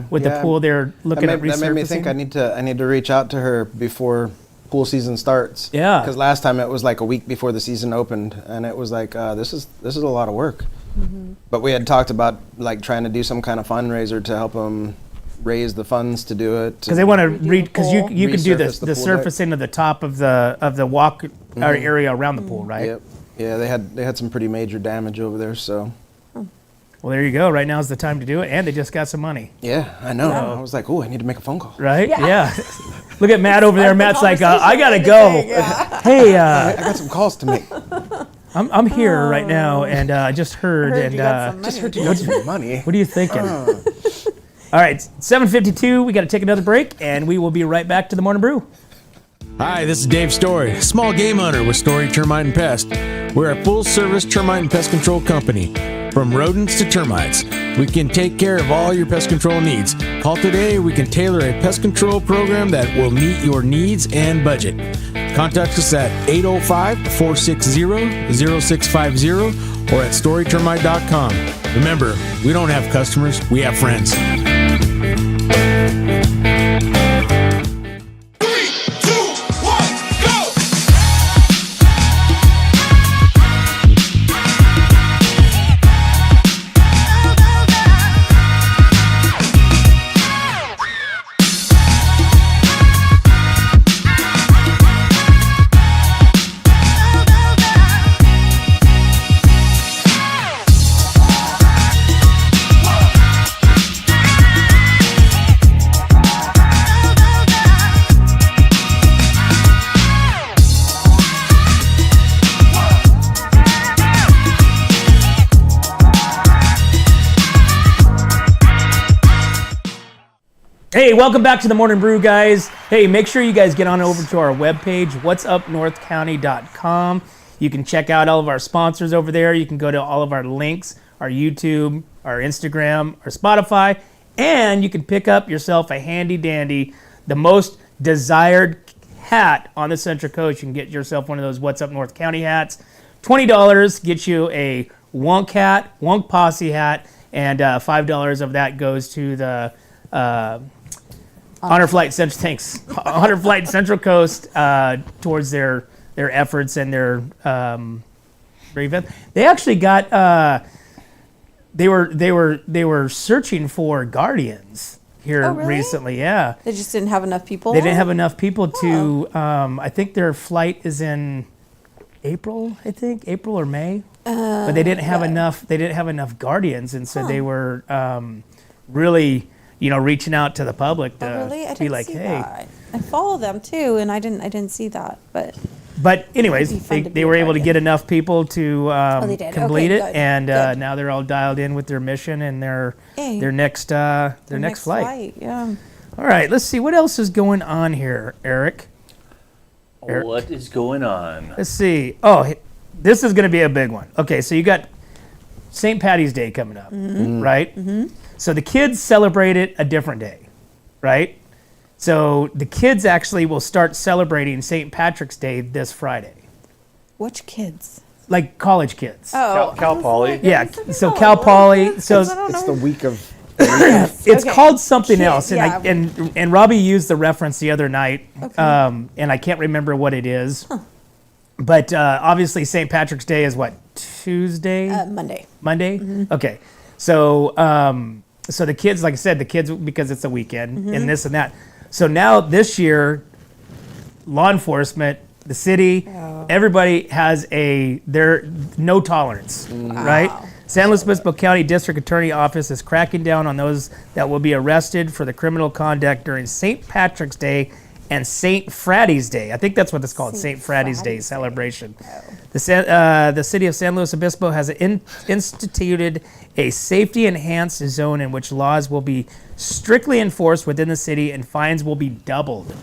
with the pool. They're looking at resurfacing. That made me think I need to reach out to her before pool season starts. Yeah. Because last time it was like a week before the season opened, and it was like this is a lot of work. But we had talked about like trying to do some kind of fundraiser to help them raise the funds to do it. Because they want to because you can do Resurface the the pool surfacing of the top of the walk area around the pool, right? Yep. Yeah, they had some pretty major damage over there, so. Well, there you go. Right now is the time to do it, and they just got some money, Yeah, I know. I was like, oh, I need to make a phone call. right? Yeah. Look at Matt over there. Matt's like, I gotta go. Hey, I got some calls to make. I'm here right now, and I just heard, Heard and you got some Just money. heard you got some money. what are you thinking? All right, 7:52. We got to take another break, and we will be right back to the Morning Brew. Hi, this is Dave Story, small game hunter with Story Termite and Pest. We're a full-service termite and pest control company. From rodents to termites, we can take care of all your pest control needs. Call today, we can tailor a pest control program that will meet your needs and budget. Contact us at 805-460-0650 or at storytermite.com. Remember, we don't have customers, we have friends. Hey, welcome back to the Morning Brew, guys. Hey, make sure you guys get on over to our webpage, whatsupnorthcounty.com. You can check out all of our sponsors over there. You can go to all of our links, our YouTube, our Instagram, our Spotify, and you can pick up yourself a handy dandy, the most desired hat on the Central Coast. You can get yourself one of those What's Up North County hats. $20 gets you a Wonk hat, Wonk Posse hat, and $5 of that goes to the Honor Flight Central Coast towards their efforts and their event. They actually got they were searching for guardians here Oh, really? recently. Yeah, They just didn't have enough people? they didn't have enough people to. I think their flight is in April. I think April or May. But they didn't have enough. They didn't have enough guardians, and so they were really, reaching out to the public to Really? I be didn't like, see hey. that. I follow them too, and I didn't see that. But But anyways, It'd be fun to they be were a able to guardian. get enough people to they did. complete Okay, it, good, and good. now they're all dialed in with their mission and their Hey. their next flight. Yeah. All right, let's see what else is going on here, Eric. What is going on? Let's see. Oh, this is going to be a big one. Okay, so you got St. Patty's Day coming up, right? Mm-hmm. So the kids celebrate it a different day, right? So the kids actually will start celebrating St. Patrick's Day this Friday, Which kids? like college kids. Oh, Cal I was Poly. like, Yeah, I was so like, Cal oh, Poly. So I don't It's know. the week of. Yes, it's okay. called something Kid, else, and yeah. and Robbie used the reference the other night, and I can't remember what it is. But obviously, St. Patrick's Day is what, Tuesday, Monday. Monday. Okay, so so the kids, like I said, the kids, because it's a weekend and this and that. So now this year, law enforcement, the city, everybody has their no tolerance, right? San Luis Obispo County District Attorney Office is cracking down on those that will be arrested for the criminal conduct during St. Patrick's Day and St. Fratty's Day. I think that's what it's called, St. Fratty's Day celebration. The city of San Luis Obispo has instituted a safety-enhanced zone in which laws will be strictly enforced within the city and fines will be doubled.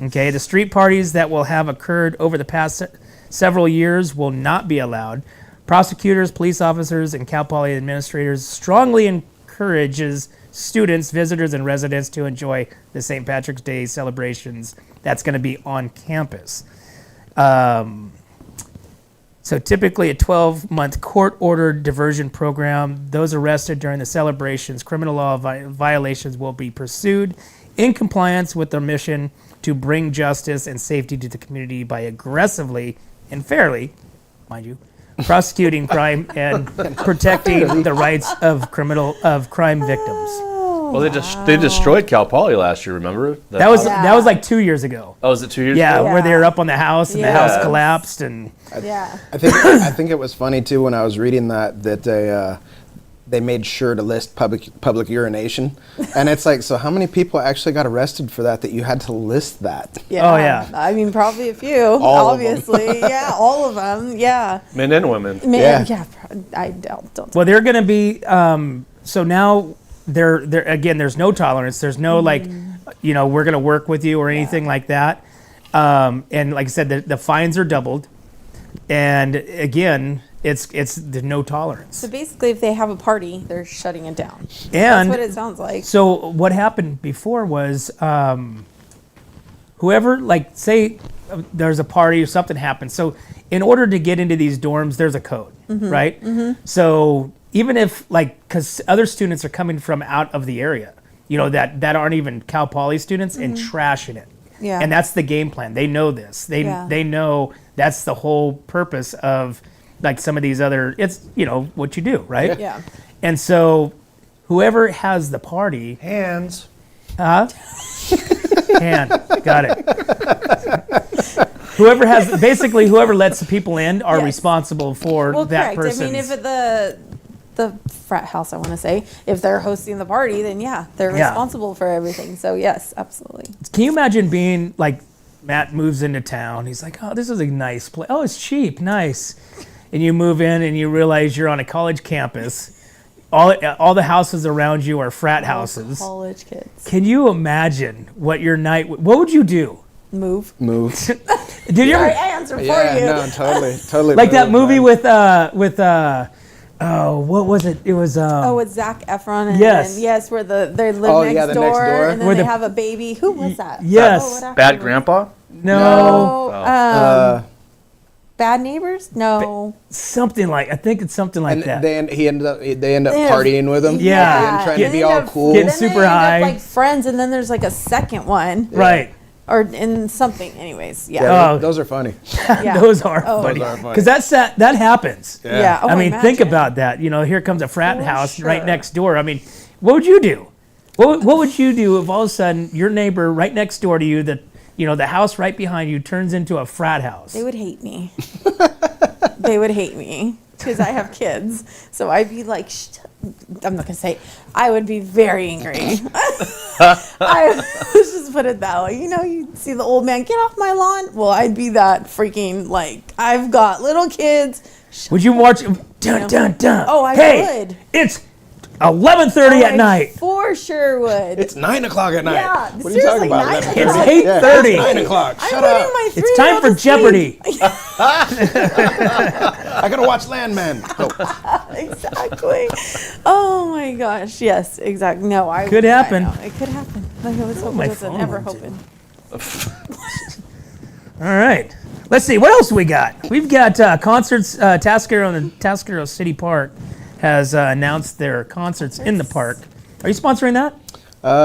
Okay, the street parties that will have occurred over the past several years will not be allowed. Prosecutors, police officers, and Cal Poly administrators strongly encourages students, visitors, and residents to enjoy the St. Patrick's Day celebrations that's going to be on campus. So typically a 12-month court-ordered diversion program. Those arrested during the celebrations, criminal law violations will be pursued in compliance with their mission to bring justice and safety to the community by aggressively and fairly, mind you, prosecuting crime and protecting the rights of crime victims. Well, they destroyed Cal Poly last year. Remember? That was like 2 years ago. Oh, was it 2 years Yeah, ago? where they were up on the house and the house Yes. collapsed and Yeah. I think it was funny too when I was reading that they made sure to list public urination, and it's like, so how many people actually got arrested for that you had to list that? Yeah. Oh, yeah. I mean, probably a few. All of 'em. obviously. Yeah, all of them. Yeah. Men and women. Man, Yeah. I don't. well, they're going to be so now they're again. There's no tolerance. There's no like, we're going to work with you or anything like that. And like I said, the fines are doubled, and again, it's there's no tolerance. So basically, if they have a party, they're shutting it down. And That's what it sounds like. so what happened before was whoever, like, say there's a party or something happens. So in order to get into these dorms, there's a code, right? So even if, like, because other students are coming from out of the area, that aren't even Cal Poly students and trashing it. Yeah. And that's the game plan. They know this. They know that's the whole purpose of, like, some of these other, it's, what you do, right? Yeah. And so whoever has the party, Hands. got it. Whoever lets the people in are Yes. responsible for Well, that correct. person. I mean, if the frat house, I want to say, if they're hosting the party, then yeah, they're Yeah. responsible for everything. So yes, absolutely. Can you imagine being like, Matt moves into town. He's like, oh, this is a nice place. Oh, it's cheap, nice. And you move in and you realize you're on a college campus. All the houses around you are frat houses. College kids Can you imagine what your night? What would you do? move. Did you Sorry, ever, I answered for Yeah, you. no, totally. like that moved, movie man. with oh, what was it? It was With Zac Efron and Yes. and yes, where they live Oh, next, yeah, the door, next door. and then Where they the- have a baby. Who was that? Yes. Oh, what actor Bad was- Grandpa. no, Oh, Bad Neighbors? No. something like, I think it's something like And that. they end up Yeah. partying with him. Yeah. and trying Get- to be all cool. Getting Then super they end up, high. like friends, and then there's like a second one, Right. or in something. Anyways, yeah. Yeah, Oh. those are funny. Yeah. Those are Oh. funny. Those are funny. Because that happens. Yeah. Oh, I mean, think imagine. about that. Here comes a frat For house right sure. next door. I mean, what would you do? What would you do if all of a sudden your neighbor right next door to you, the house right behind you, turns into a frat house? They would hate me. They would hate me because I have kids. So I'd be like, I'm not gonna say. I would be very angry. Let's just put it that way. You see the old man, get off my lawn. Well, I'd be that freaking, like, I've got little kids. Would you march? Dun, dun, dun. Oh, I hey, would. It's 11:30 at I night. for sure would. It's 9:00 at night. Yeah, What are you talking seriously, about? 9 11:30? It's o'clock. 8:30. Yeah, it's 9:00. I'm Shut putting up. my It's time 3-year-old for to sleep. Jeopardy. I gotta watch Landman. Oh. Exactly. Oh my gosh. Yes, exactly. No, I Could happen. I know. It could happen. Like I was hoping, my wasn't phone ever went to. hoping. All right. Let's see. What else we got? We've got concerts. Atascadero and the Atascadero City Park has announced their concerts in the park. Are you sponsoring that?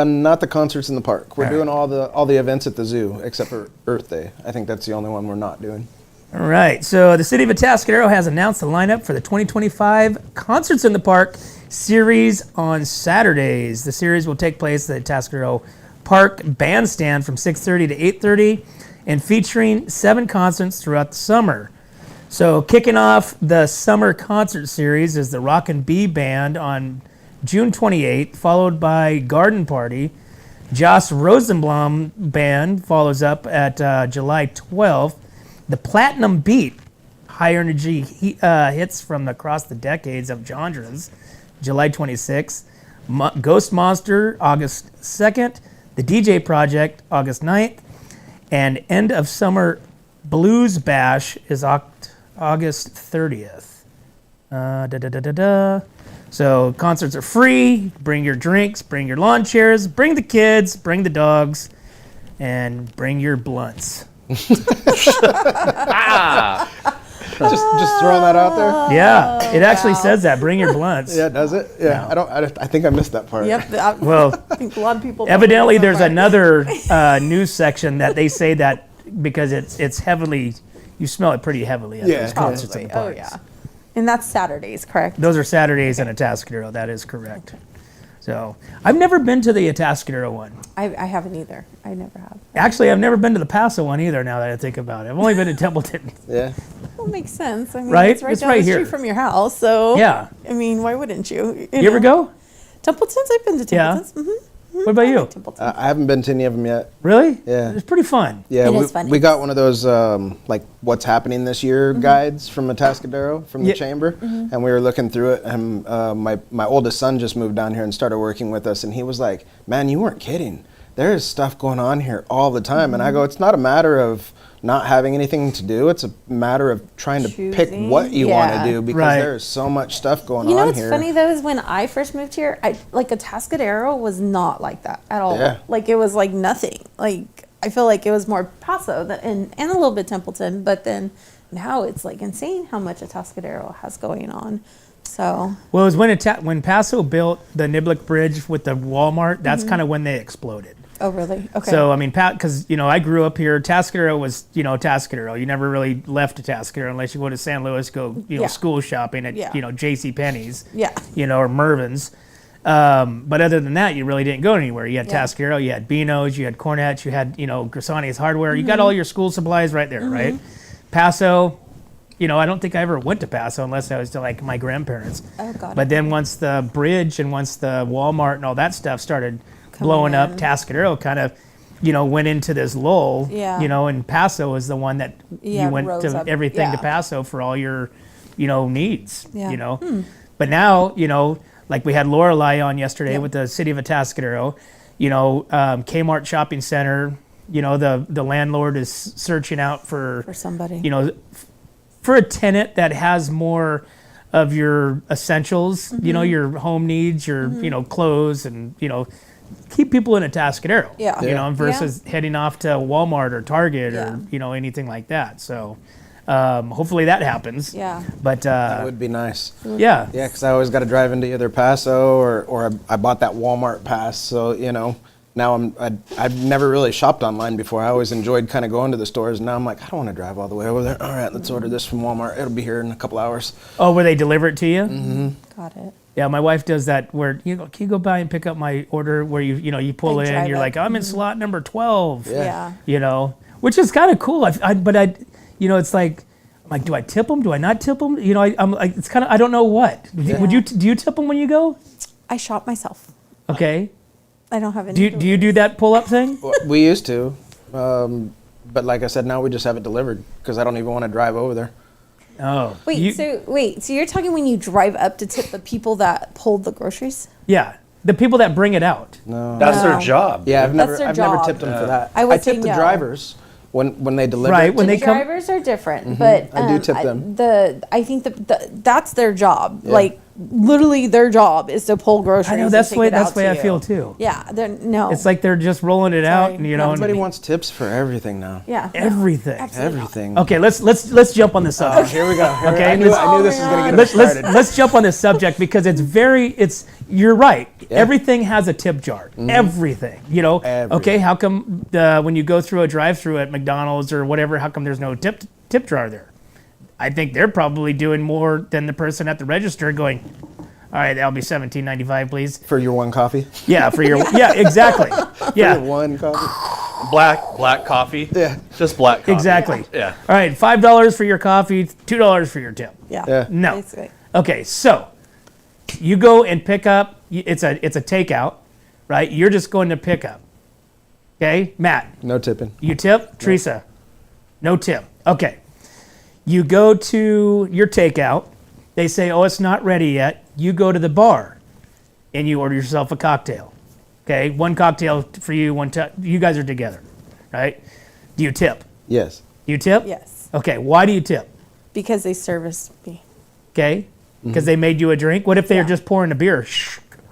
Not the concerts in the park. We're All doing all the events at the zoo except for Earth Day. I think that's the only one we're not doing. All right. So the city of Atascadero has announced the lineup for the 2025 Concerts in the Park series on Saturdays. The series will take place at the Atascadero Park Bandstand from 6:30 to 8:30 and featuring 7 concerts throughout the summer. So kicking off the summer concert series is the Rock and Bee Band on June 28th, followed by Garden Party. Joss Rosenblum Band follows up at July 12th. The Platinum Beat, high energy hits from across the decades of genres, July 26th. Ghost Monster, August 2nd. The DJ Project, August 9th. And End of Summer Blues Bash is August 30th. So concerts are free. Bring your drinks, bring your lawn chairs, bring the kids, bring the dogs, and bring your blunts. Just throwing that out there. Yeah, it actually says that. Bring your blunts. Yeah, does it? Yeah, I think I missed that part. Yep. Well, I think a lot of people. don't evidently, know that there's part. another news section that they say that because it's heavily, you smell it pretty heavily at Yeah. those concerts in Probably. the Oh parks. yeah. And that's Saturdays, correct? Those are Saturdays in Atascadero. That is correct. So I've never been to the Atascadero one. I haven't either. I never have. Actually, I've never been to the Paso one either. Now that I think about it, I've only been to Templeton. Yeah. Well, makes sense. I mean, Right? it's right It's down right the street here. from your house, so Yeah. I mean, why wouldn't you? You ever go? Templeton's? I've been to Yeah. Templeton's. Mm-hmm. What about you? Templeton. I haven't been to any of them yet. Really? Yeah. It's pretty fun. Yeah, It we, is fun. we got one of those like what's happening this year guides from Atascadero from the Yeah. chamber, and we were looking through it. And my oldest son just moved down here and started working with us, and he was like, "Man, you weren't kidding. There is stuff going on here all the time." And I go, "It's not a matter of not having anything to do. It's a matter of trying to pick Choosing. what you want Yeah. to do because Right. there is so much stuff going You know on what's here." funny though is when I first moved here, Atascadero was not like that at all. Yeah. Like it was like nothing. Like I feel like it was more Paso and a little bit Templeton, but then now it's like insane how much Atascadero has going on. So Well, it was when Paso built the Niblick Bridge with the Walmart. That's kind of when they exploded. oh really? Okay. So I mean, because I grew up here. Atascadero was Atascadero. You never really left Atascadero unless you go to San Luis, go Yeah. school shopping at Yeah. J.C. Penney's. Yeah. Or Mervin's. But other than that, you really didn't go anywhere. You had Yeah. Atascadero, you had Beano's, you had Cornette's, you had Grisani's Hardware. You got all your school supplies right there, right? Paso. I don't think I ever went to Paso unless I was to like my grandparents. Oh, got But it. then once the bridge and once the Walmart and all that stuff started blowing up, in. Atascadero kind of, went into this lull. Yeah. And Paso is the one that Yeah, you went rose to up. everything to Yeah. Paso for all your, needs. Yeah. But now, like we had Lorelei on yesterday Yep. with the city of Atascadero, Kmart Shopping Center, the landlord is searching out for somebody. for a tenant that has more of your essentials, your home needs, your, clothes and, keep people in Atascadero, Yeah. versus heading off to Walmart or Target Yeah. or, anything like that. So hopefully that happens. Yeah. But That would be nice. yeah. Yeah, because I always got to drive into either Paso or I bought that Walmart pass. So, now I've never really shopped online before. I always enjoyed kind of going to the stores. Now I'm like, I don't want to drive all the way over there. All right, let's order this from Walmart. It'll be here in a couple hours. Oh, where they deliver it to you? Got it. Yeah, my wife does that where can you go by and pick up my order where you pull Like in, drive you're up. like, I'm in slot number 12. Yeah. Yeah. Which is kind of cool. It's like, I'm like, do I tip them? Do I not tip them? I'm like, it's kind of, I don't know what. Do you tip them when you go? I shop myself. Okay. I don't have any. Do you do that pull up thing? Well, we used to. But like I said, now we just have it delivered because I don't even want to drive over there. Oh. Wait, so you're talking when you drive up to tip the people that pulled the groceries? Yeah. The people that bring it out. No. That's their No. job. Yeah, I've never their I've never job. tipped them for that. I would tip say the no. drivers, when they deliver. Right, it when to they me. come- Drivers are different, but I do tip them. I think that's their job. Like literally, their job is to pull groceries. I know and that's take the way it out to I you. feel too. Yeah, no. It's like they're just rolling it out, Sorry. and you know, Everybody and wants tips for everything now. yeah, no, everything. absolutely not. Everything. Okay, let's jump on the subject. Here we go. Okay, I knew this was gonna get us let's started. let's jump on this subject because you're right. Everything has a tip jar. Everything. You know. Everything. Okay, how come when you go through a drive-through at McDonald's or whatever, how come there's no tip jar there? I think they're probably doing more than the person at the register going, all right, that'll be $17.95, please. For your one coffee. Yeah, for your exactly. Yeah, For your one coffee. Black coffee. Yeah. Just black coffee. exactly. Yeah. All right, $5 for your coffee, $2 for your tip. Yeah. Yeah. No. Basically. Okay, so you go and pick up. It's a takeout, right? You're just going to pick up. Okay, Matt, No tipping. you tip. Teresa, no tip. Okay, you go to your takeout. They say, "Oh, it's not ready yet." You go to the bar, and you order yourself a cocktail. Okay, one cocktail for you. You guys are together, right? Do you tip? Yes. Do you tip? Yes, Okay, why do you tip? because they serviced me. Okay, because they made you a drink. What if they're Yeah. just pouring a beer?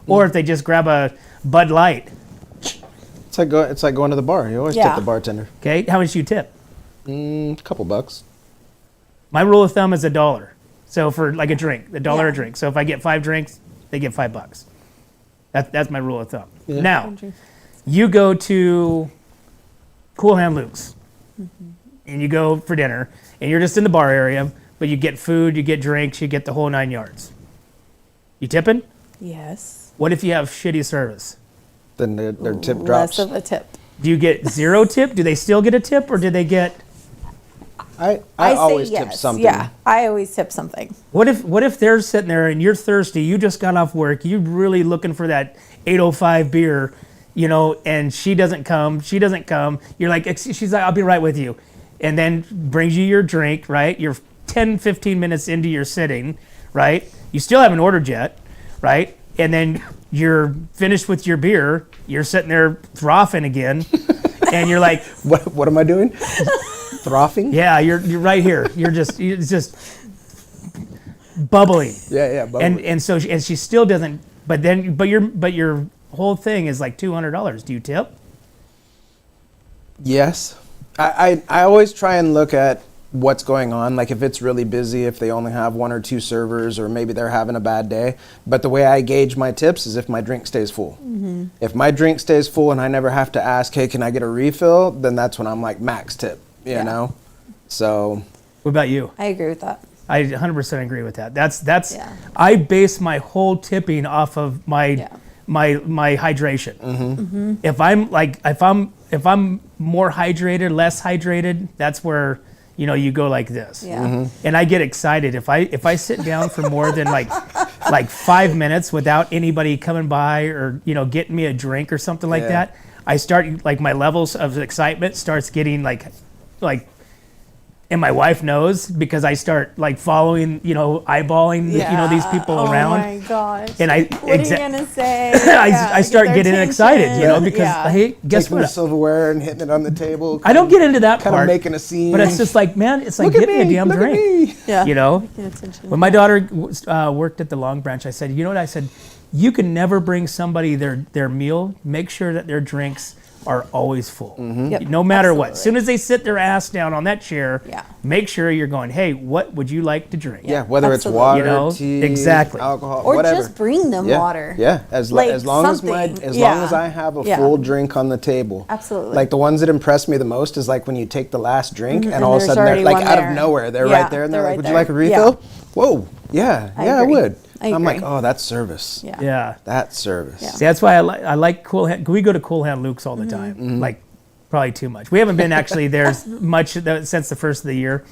Or if they just grab a Bud Light? It's like going to the bar. You always Yeah. tip the bartender. Okay, how much you tip? A couple bucks. My rule of thumb is $1. So for like a drink, $1 Yeah. a drink. So if I get 5 drinks, they get $5. That's my rule of thumb. Yeah. Now, you go to Cool Hand Luke's, and you go for dinner, and you're just in the bar area, but you get food, you get drinks, you get the whole 9 yards. You tipping? Yes. What if you have shitty service? Then their tip Less drops. of a tip. Do you get 0 tip? Do they still get a tip, or do they get? I say always yes. tip something. Yeah, I always tip something. What if they're sitting there and you're thirsty? You just got off work. You're really looking for that 805 beer, you know, and she doesn't come. You're like, she's like, I'll be right with you, and then brings you your drink. Right, you're 10, 15 minutes into your sitting. Right, you still haven't ordered yet. Right, and then you're finished with your beer. You're sitting there frothing again, and you're like, What am I doing? Frothing? yeah, you're right here. It's just bubbling. Yeah. Bubbly. And so she still doesn't. But your whole thing is like $200. Do you tip? Yes. I always try and look at what's going on. Like if it's really busy, if they only have 1 or 2 servers, or maybe they're having a bad day. But the way I gauge my tips is if my drink stays full. Mm-hmm. If my drink stays full and I never have to ask, hey, can I get a refill? Then that's when I'm like max tip, you know? So. What about you? I agree with that. I 100% agree with that. That's Yeah. I base my whole tipping off of my Yeah. my hydration. Mm-hmm. If I'm more hydrated, less hydrated, that's where you go like this. Yeah. And I get excited if I sit down for more than like 5 minutes without anybody coming by or getting me a drink or something like Yeah. that. I start like my levels of excitement starts getting like, and my wife knows because I start like following, eyeballing, these people around. Oh my gosh. And I what are you gonna say? I start Get their getting excited, attention. because Yeah. hey, guess Taking the what? silverware and hitting it on the table. I don't get into that kind part. of making a scene. But it's just like, man, it's like look at get me a damn look drink. At me. Yeah. Get attention. When my daughter worked at the Long Branch, I said, you know what? I said, you can never bring somebody their meal. Make sure that their drinks are always full. Yep, No matter what. absolutely. As soon as they sit their ass down on that chair, Yeah. make sure you're going, hey, what would you like to drink? Yeah, whether it's Absolutely. water, tea, exactly. alcohol, Or whatever. just bring them Yeah, water. Yeah, as Like long as something. as Yeah. long as I have a Yeah. full drink on the table. Absolutely. Like the ones that impress me the most is like when you take the last drink and and all of a there's sudden they're already like one out there. of nowhere they're Yeah, right there and they're they're like, right "Would you like a there." Yeah. refill?" Whoa, yeah, I I agree. would. I I'm like, agree. "Oh, that's service. Yeah. Yeah. That's service." Yeah. See, that's why I like Cool Hand. We go to Cool Hand Luke's all the time. Like, probably too much. We haven't been actually there much since the first of the year.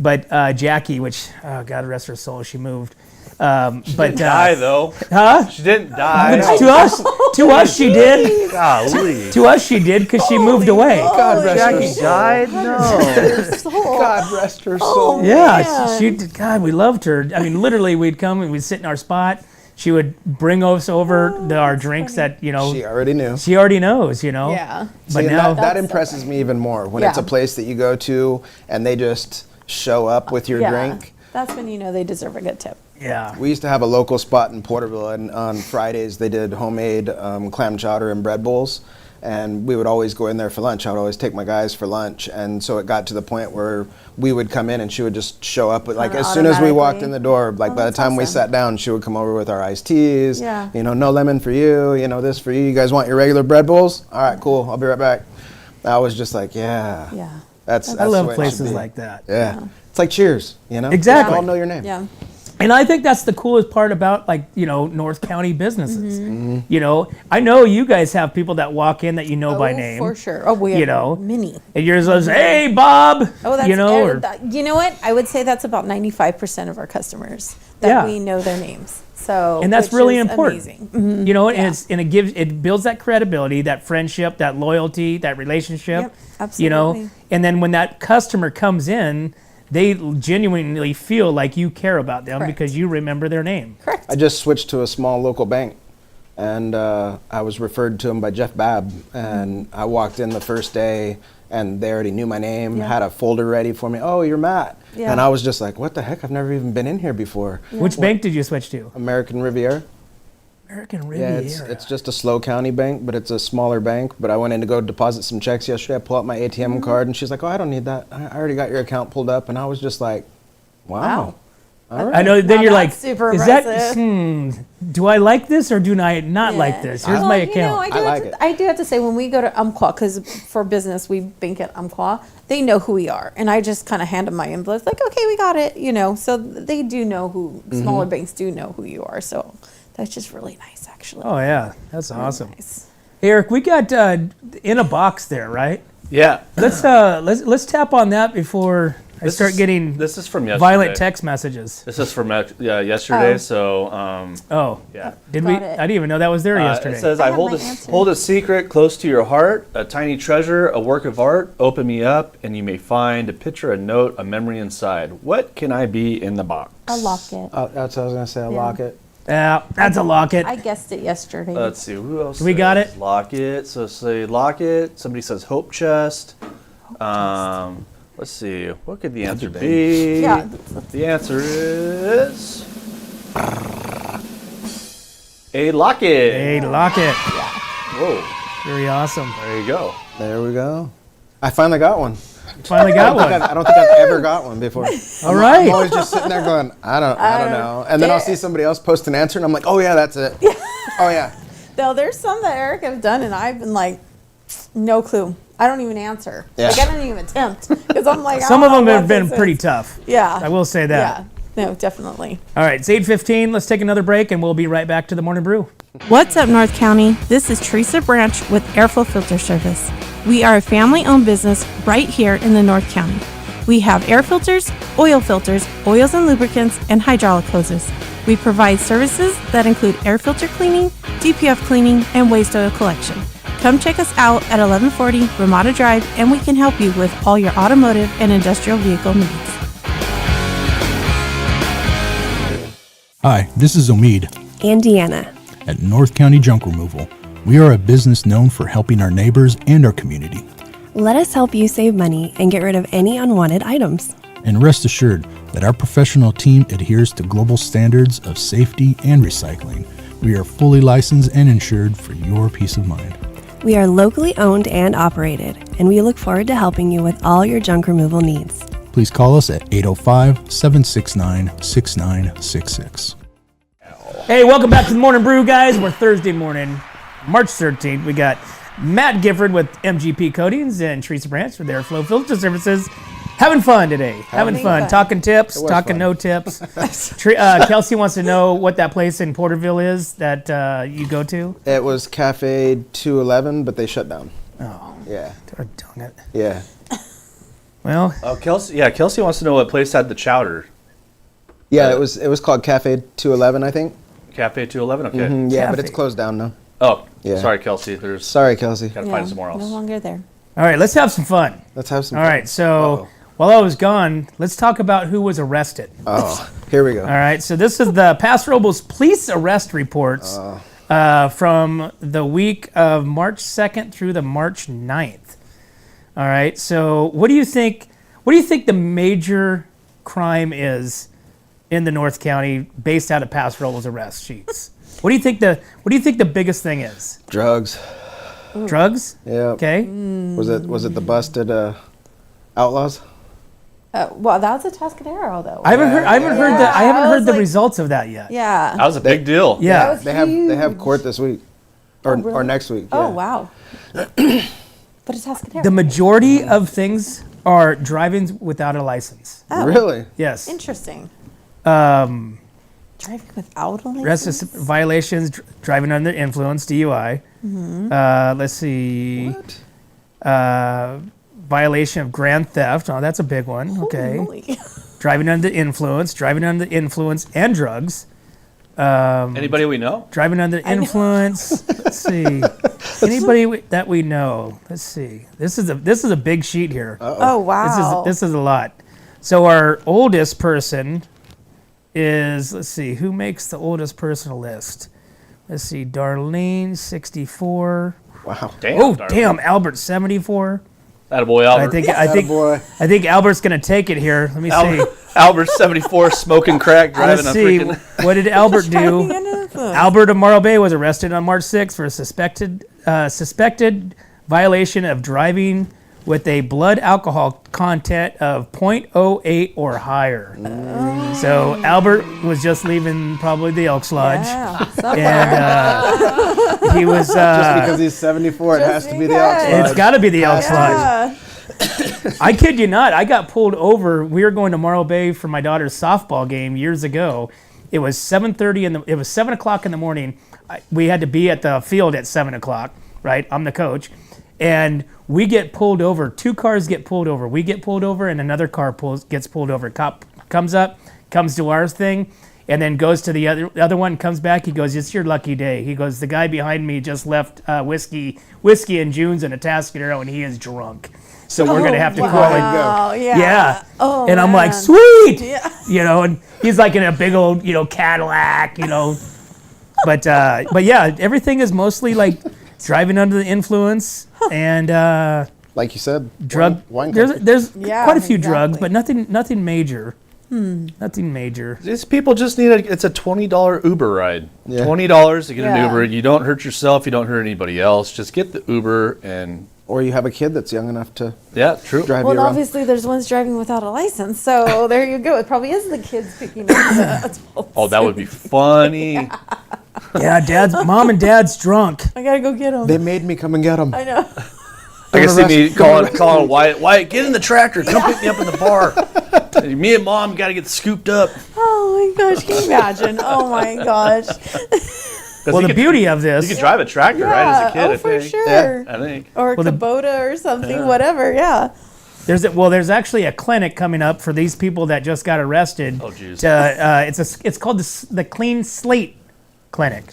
But Jackie, which, oh, God rest her soul, she moved. But Die though. huh? She didn't die. To us, she did. Golly. To us, she did because she moved away. God rest her Jackie soul. died? No. God rest her soul. Yeah, man. she did. God, we loved her. I mean, literally, we'd come and we'd sit in our spot. she would bring us over our drinks that, you know, She already knew. she already knows, you know. Yeah. But See, now, that That's so impresses funny. me even more when it's a Yeah. place that you go to and they just show up with your Yeah. drink. That's when you know they deserve a good tip. yeah. We used to have a local spot in Porterville, and on Fridays they did homemade clam chowder and bread bowls, and we would always go in there for lunch. I would always take my guys for lunch, and so it got to the point where we would come in and she would just show up with, like, Kinda as soon as we walked automatically. in the door, like, by the that's time we awesome. sat down, she would come over with our iced teas. Yeah. You know, no lemon for you. You know, this for you. You guys want your regular bread bowls? All right, cool. I'll be right back. I was just like, yeah. Yeah. That's I the love way it should places be. like that. Yeah. It's like Cheers, you know? Exactly. They all know your name. Yeah. And I think that's the coolest part about, like, you know, North County businesses. Mm-hmm. You know, I know you guys have people that walk in that you know by name. For sure. Oh, we have You know, many. And yours says, "Hey, Bob." Oh, that's you know, or, you know what? I would say that's about 95% of our customers that Yeah. we know their names. So and that's which really is important. Amazing. Mhm. You know, Yeah. and it builds that credibility, that friendship, that loyalty, that relationship. Yep, You know, absolutely. and then when that customer comes in, they genuinely feel like you care about them Correct. because you remember their name. Correct. I just switched to a small local bank, and I was referred to him by Jeff Babb. And I walked in the first day, and they already knew my name, Yeah. had a folder ready for me. Oh, you're Matt. Yeah. And I was just like, what the heck? I've never even been in here before. Which bank did you switch to? American Riviera. American Riviera. Yeah, it's just a slow county bank, but it's a smaller bank. But I went in to go deposit some checks yesterday. I pull out my ATM Mm-hmm. card, and she's like, oh, I don't need that. I already got your account pulled up. And I was just like, wow. All right. I know. Then Now you're like, that's super is that? impressive. Do I like this or do I not Yeah. like this? Here's Well, my you know, account. I, I like do it. I do have to say, when we go to Umpqua, because for business we bank at Umpqua, they know who we are, and I just kind of hand them my envelopes, like, okay, we got it, you know. So they do know who. Smaller banks do know who you are. So that's just really nice, actually. Oh yeah, that's Really awesome. nice. Eric, we got in a box there, right? Yeah. Let's tap on that before I start getting This is from yesterday. violent text messages. This is from yesterday. Oh. So Oh, yeah. did Got we? it. I didn't even know that was there yesterday. It says, I I have hold my a, answer. hold a secret close to your heart, a tiny treasure, a work of art. Open me up, and you may find a picture, a note, a memory inside. What can I be in the box? A locket. That's what I was going to say, a Yeah. locket. Yeah, that's a locket. I guessed it yesterday. Let's see, who else? We got says it? Locket. So say locket. Somebody says hope chest. Let's see. What could the answer be? Yeah. The answer is a locket. Hey, locket. Whoa. Very awesome. There you go. There we go. I finally got one. Finally got one. I don't think I've ever got one before. All right. I'm always just sitting there going, I don't know. And then I'll see somebody else post an answer, and I'm like, oh yeah, that's it. Oh yeah. Though there's some that Eric have done, and I've been like, no clue. I don't even answer. Yeah. Like, I don't even attempt, because I'm like, I Some of don't them know have what been this pretty is. tough. Yeah. I will say that. Yeah. No, definitely. All right, it's 8:15. Let's take another break, and we'll be right back to the morning brew. What's up, North County? This is Teresa Branch with Airflow Filter Service. We are a family-owned business right here in the North County. We have air filters, oils and lubricants, and hydraulic hoses. We provide services that include air filter cleaning, DPF cleaning, and waste oil collection. Come check us out at 1140 Ramada Drive, and we can help you with all your automotive and industrial vehicle needs. Hi, this is Omid and Deanna. at North County Junk Removal. We are a business known for helping our neighbors and our community. Let us help you save money and get rid of any unwanted items. And rest assured that our professional team adheres to global standards of safety and recycling. We are fully licensed and insured for your peace of mind. We are locally owned and operated, and we look forward to helping you with all your junk removal needs. Please call us at 805-769-6966. Hey, welcome back to the morning brew, guys. We're Thursday morning, March 13th. We got Matt Gifford with MGP Coatings and Teresa Branch with Airflow Filter Services. Having fun today. Having fun. Talking tips, was talking fun. no tips. Kelsey wants to know what that place in Porterville is that you go to. It was Cafe 211, but they shut down. Oh, Yeah. darn it. Yeah. Well, Oh, Kelsey. Yeah, Kelsey wants to know what place had the chowder. Yeah, it was called Cafe 211, I think. Cafe 211. Okay. Yeah, but Cafe. it's closed down now. Oh, Yeah. sorry, Kelsey. There's Sorry, Kelsey. gotta find it somewhere else. No longer there. all right, let's have some fun. Let's have some All fun. right, so while I was gone, let's talk about who was arrested. Oh, here we go. All right, so this is the Paso Robles Police arrest reports from the week of March 2nd through the March 9th. All right, so what do you think the major crime is in the North County based out of Paso Robles arrest sheets? What do you think the biggest thing is? Drugs. Drugs? Yeah. Okay. Was it the busted outlaws? Well, that was a Atascadero though. I haven't heard the like- results of that yet. Yeah. That was a big deal. Yeah. was They have huge. court this week, or really? next week. Oh yeah. wow. But Atascadero. The majority of things are driving without a license. Really? Yes. Interesting. Um, Driving without a rest license. is violations, driving under influence, DUI. Let's see. Violation of grand theft. Oh, that's a big one. Okay. Holy. Driving under influence and drugs. Anybody we know? Driving under influence. Let's see. Anybody that we know. Let's see. This is a big sheet here. Oh wow. This is a lot. So our oldest person is, let's see, who makes the oldest person list? Let's see, Darlene, 64. Wow. Damn. Oh, Darla. damn, Albert, 74. Attaboy, Albert. I think Albert's gonna take it here. Let me see. Albert 74 smoking crack driving Let's a see. freaking. What did Albert Driving do? under influence. Albert of Morro Bay was arrested on March 6th for a suspected violation of driving with a blood alcohol content of 0.08 or higher. So Albert was just leaving probably the Elks Lodge. Yeah, somewhere. And he was. Just because he's 74, it has to be the Elks It's Lodge. got to be the Elks Lodge. Yeah. I kid you not. I got pulled over. We were going to Morro Bay for my daughter's softball game years ago. It was 7:30 it was 7 o'clock in the morning. We had to be at the field at 7 o'clock. Right, I'm the coach, and we get pulled over. 2 cars get pulled over. We get pulled over, and another car gets pulled over. Cop comes up, comes to our thing, and then goes to the other one. Comes back. He goes, "It's your lucky day." He goes, "The guy behind me just left whiskey and June's in a Atascadero, and he is drunk. So we're gonna have to call it." Wow, yeah. Yeah. Oh, and I'm like, man. "Sweet." Yeah. And he's like in a big old, Cadillac, But yeah, everything is mostly like driving under the influence and Like you said, drug. wine country. There's Yeah, quite a few drugs, exactly. but nothing major. Nothing major. These people just need it's a $20 Uber ride. Yeah. $20 to get an Yeah. Uber. You don't hurt yourself. You don't hurt anybody else. Just get the Uber and Or you have a kid that's young enough to yeah, true. drive Well, you and around. obviously there's ones driving without a license, so there you go. It probably is the kids picking up the adults. Oh, that would be funny. Yeah, mom and dad's drunk. I gotta go get them. They made me come and get them. I know. I can see me calling Wyatt, get in the tractor, come pick me up in the bar. Me and mom got to get scooped up. Oh my gosh, can you imagine? Oh my gosh. Well, the beauty of You this, could drive a tractor, right, as a kid, oh, I for think. sure. I think. Or a Well, the- Kubota or something, whatever, yeah. there's actually a clinic coming up for these people that just got arrested. Oh, geez. It's called the Clean Slate Clinic.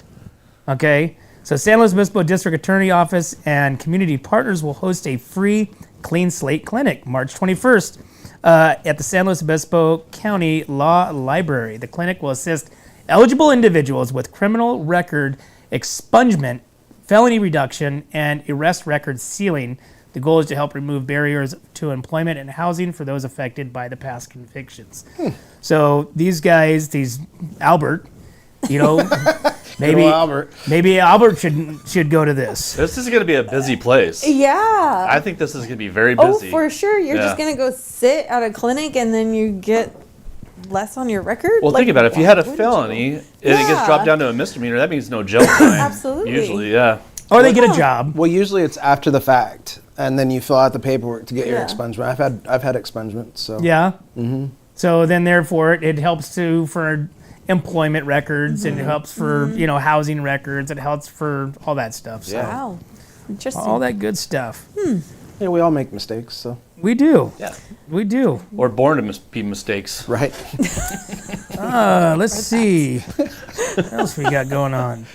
Okay, so San Luis Obispo District Attorney Office and community partners will host a free Clean Slate Clinic March 21st at the San Luis Obispo County Law Library. The clinic will assist eligible individuals with criminal record expungement, felony reduction, and arrest record sealing. The goal is to help remove barriers to employment and housing for those affected by the past convictions. So these guys, Albert, maybe Albert should go to this. This is going to be a busy place. Yeah. I think this is going to be very Oh, busy. for sure. You're Yeah. just going to go sit at a clinic and then you get less on your record? Well, Like, think about it. If you had a why would felony, you? and it gets dropped down to a misdemeanor, that means no jail time. Absolutely. Usually, yeah. Or they get a job. Well, usually it's after the fact, and then you fill out the paperwork to get your Yeah. expungement. I've had expungement, so Yeah. Mm-hmm. So then, therefore, it helps for employment records. Mm-hmm. It helps for housing records. It helps for all that stuff. So Wow. Interesting. all that good stuff. yeah, we all make mistakes, so We do. Yeah. We do. Or born to be mistakes. right. Let's see. What else we got going on?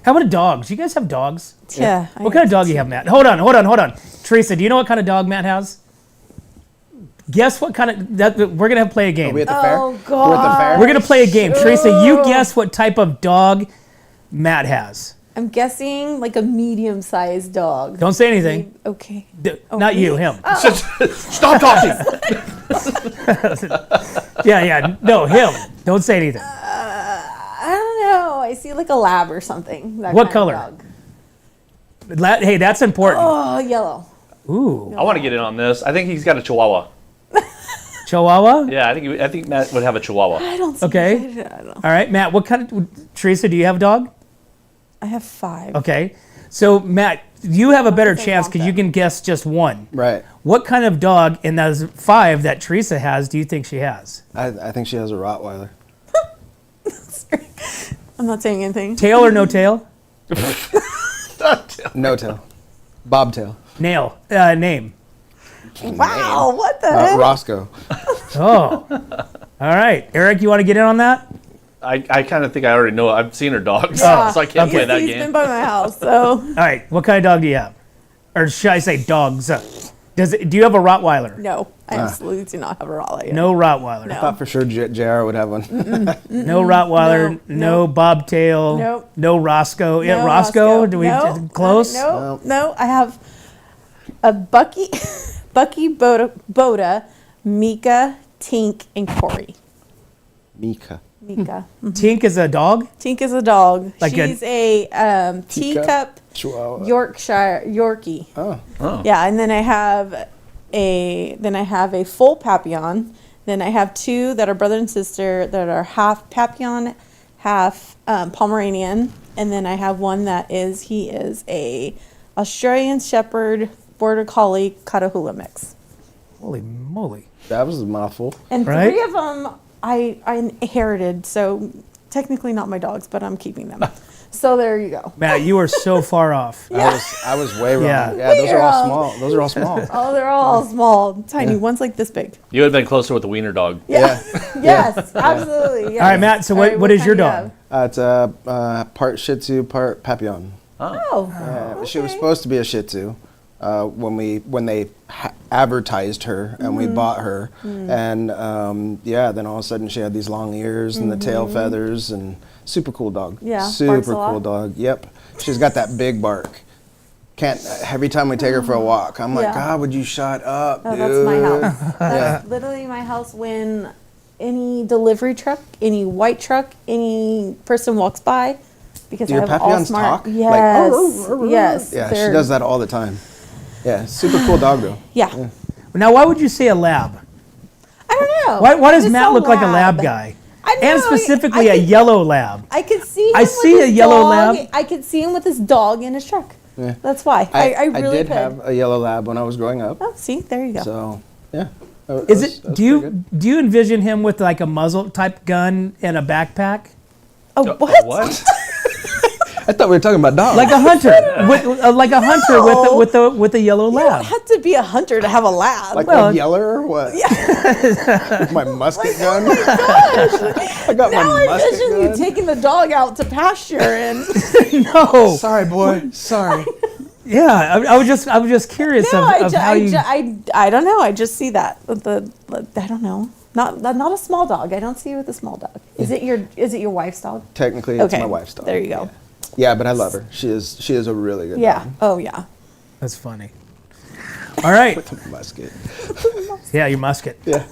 How about dogs? You guys have dogs? Yeah. What kind of dog do you have, Matt? Hold on. Teresa, do you know what kind of dog Matt has? Guess what kind of we're gonna play a game. Are we at the fair? Oh, God. We're at the fair? We're gonna play a game. Teresa, you guess what type of dog Matt has. I'm guessing like a medium-sized dog. Don't say anything. Okay. Not you, him. Stop talking. Yeah. No, him. Don't say anything. I don't know. I see like a lab or something. That What kind color? Of dog. Hey, that's important. Oh, yellow. Ooh, I want to get in on this. I think he's got a Chihuahua. Chihuahua. Yeah, I think Matt would have a Chihuahua. I don't see Okay. I don't know. All right, Matt. What kind of Teresa? Do you have a dog? I have 5. Okay. So Matt, you have a better think I chance want because you that. can guess just one. Right. What kind of dog in those 5 that Teresa has do you think she has? I think she has a Rottweiler. I'm not saying anything. Tail or no tail? No tail. Bobtail. Name. Wow, what the heck? Roscoe. Oh. All right. Eric, you want to get in on that? I kind of think I already know. I've seen her dogs, Yeah. so I can't play that He's game. been by my house, so. All right. What kind of dog do you have? Or should I say dogs? Do you have a Rottweiler? No, I absolutely do not have a Rottweiler. No Rottweiler. No. I thought for sure JR would have one. No Rottweiler. No Bobtail. Nope. No Roscoe. Yeah, No Roscoe. Do we No. close? No. I have a Bucky Boda, Mika, Tink, and Corey. Mika. Mika. Tink is a dog. Tink is a dog. Like a- She's a teacup Chihuahua. Yorkie. Oh. Yeah, and then I have a full Papillon. Then I have 2 that are brother and sister that are half Papillon, half Pomeranian, and then I have one that is a Australian Shepherd Border Collie Catahoula mix. Holy moly. That was a mouthful. And Right? 3 of them I inherited, so technically not my dogs, but I'm keeping them. So there you go. Matt, you are so far off. I was way wrong. Yeah. Yeah, those are all Wrong. small. Those are all small. Oh, they're all small, tiny. One's like this big. You would have been closer with the wiener dog. Yeah. Yes, absolutely. Yes. All right, Matt, so what is your dog? It's a part Shih Tzu, part Papillon. Oh. She was supposed to be a Shih Tzu when they advertised her and we bought her, and then all of a sudden she had these long ears and the tail feathers and super cool dog. Yeah, super barks a lot. cool dog. Yep, she's got that big bark. Every time we take her for a walk, I'm like, Yeah. God, would you shut up, dude? That's my house. That's literally my house when any delivery truck, any white truck, any person walks by, because Do I your have all Papillons smart. talk? Like, Yes, yes. Yeah, she they're- does that all the time. Yeah, super cool dog though. Yeah. Now, why would you say a lab? I don't know. Why does It's Matt a look like a lab guy? I know, And specifically a yellow lab. I could see him I with see a his yellow dog. lab. I could see him with his dog in his truck. Yeah. That's why. I really did could. have a yellow lab when I was growing up. Oh, see, there you go. So yeah. Do you envision him with like a muzzle type gun and a backpack? Oh, what? What? I thought we were talking about dogs. Like a hunter, with a yellow You don't lab. have to be a hunter to have a lab. like well- a yeller or what? With my musket gun. Oh I got now my I musket envision you gun. taking the dog out to pasture and No. Sorry, boy. Sorry. Yeah, I was just curious of how you. I don't know. I just see that with I don't know. Not a small dog. I don't see you with a small dog. Is it your wife's dog? Technically, it's my wife's dog. There you go. Yeah, but I love her. She is a really good Yeah. dog. Oh yeah. That's funny. All right. With a musket. Yeah, your musket. Yeah.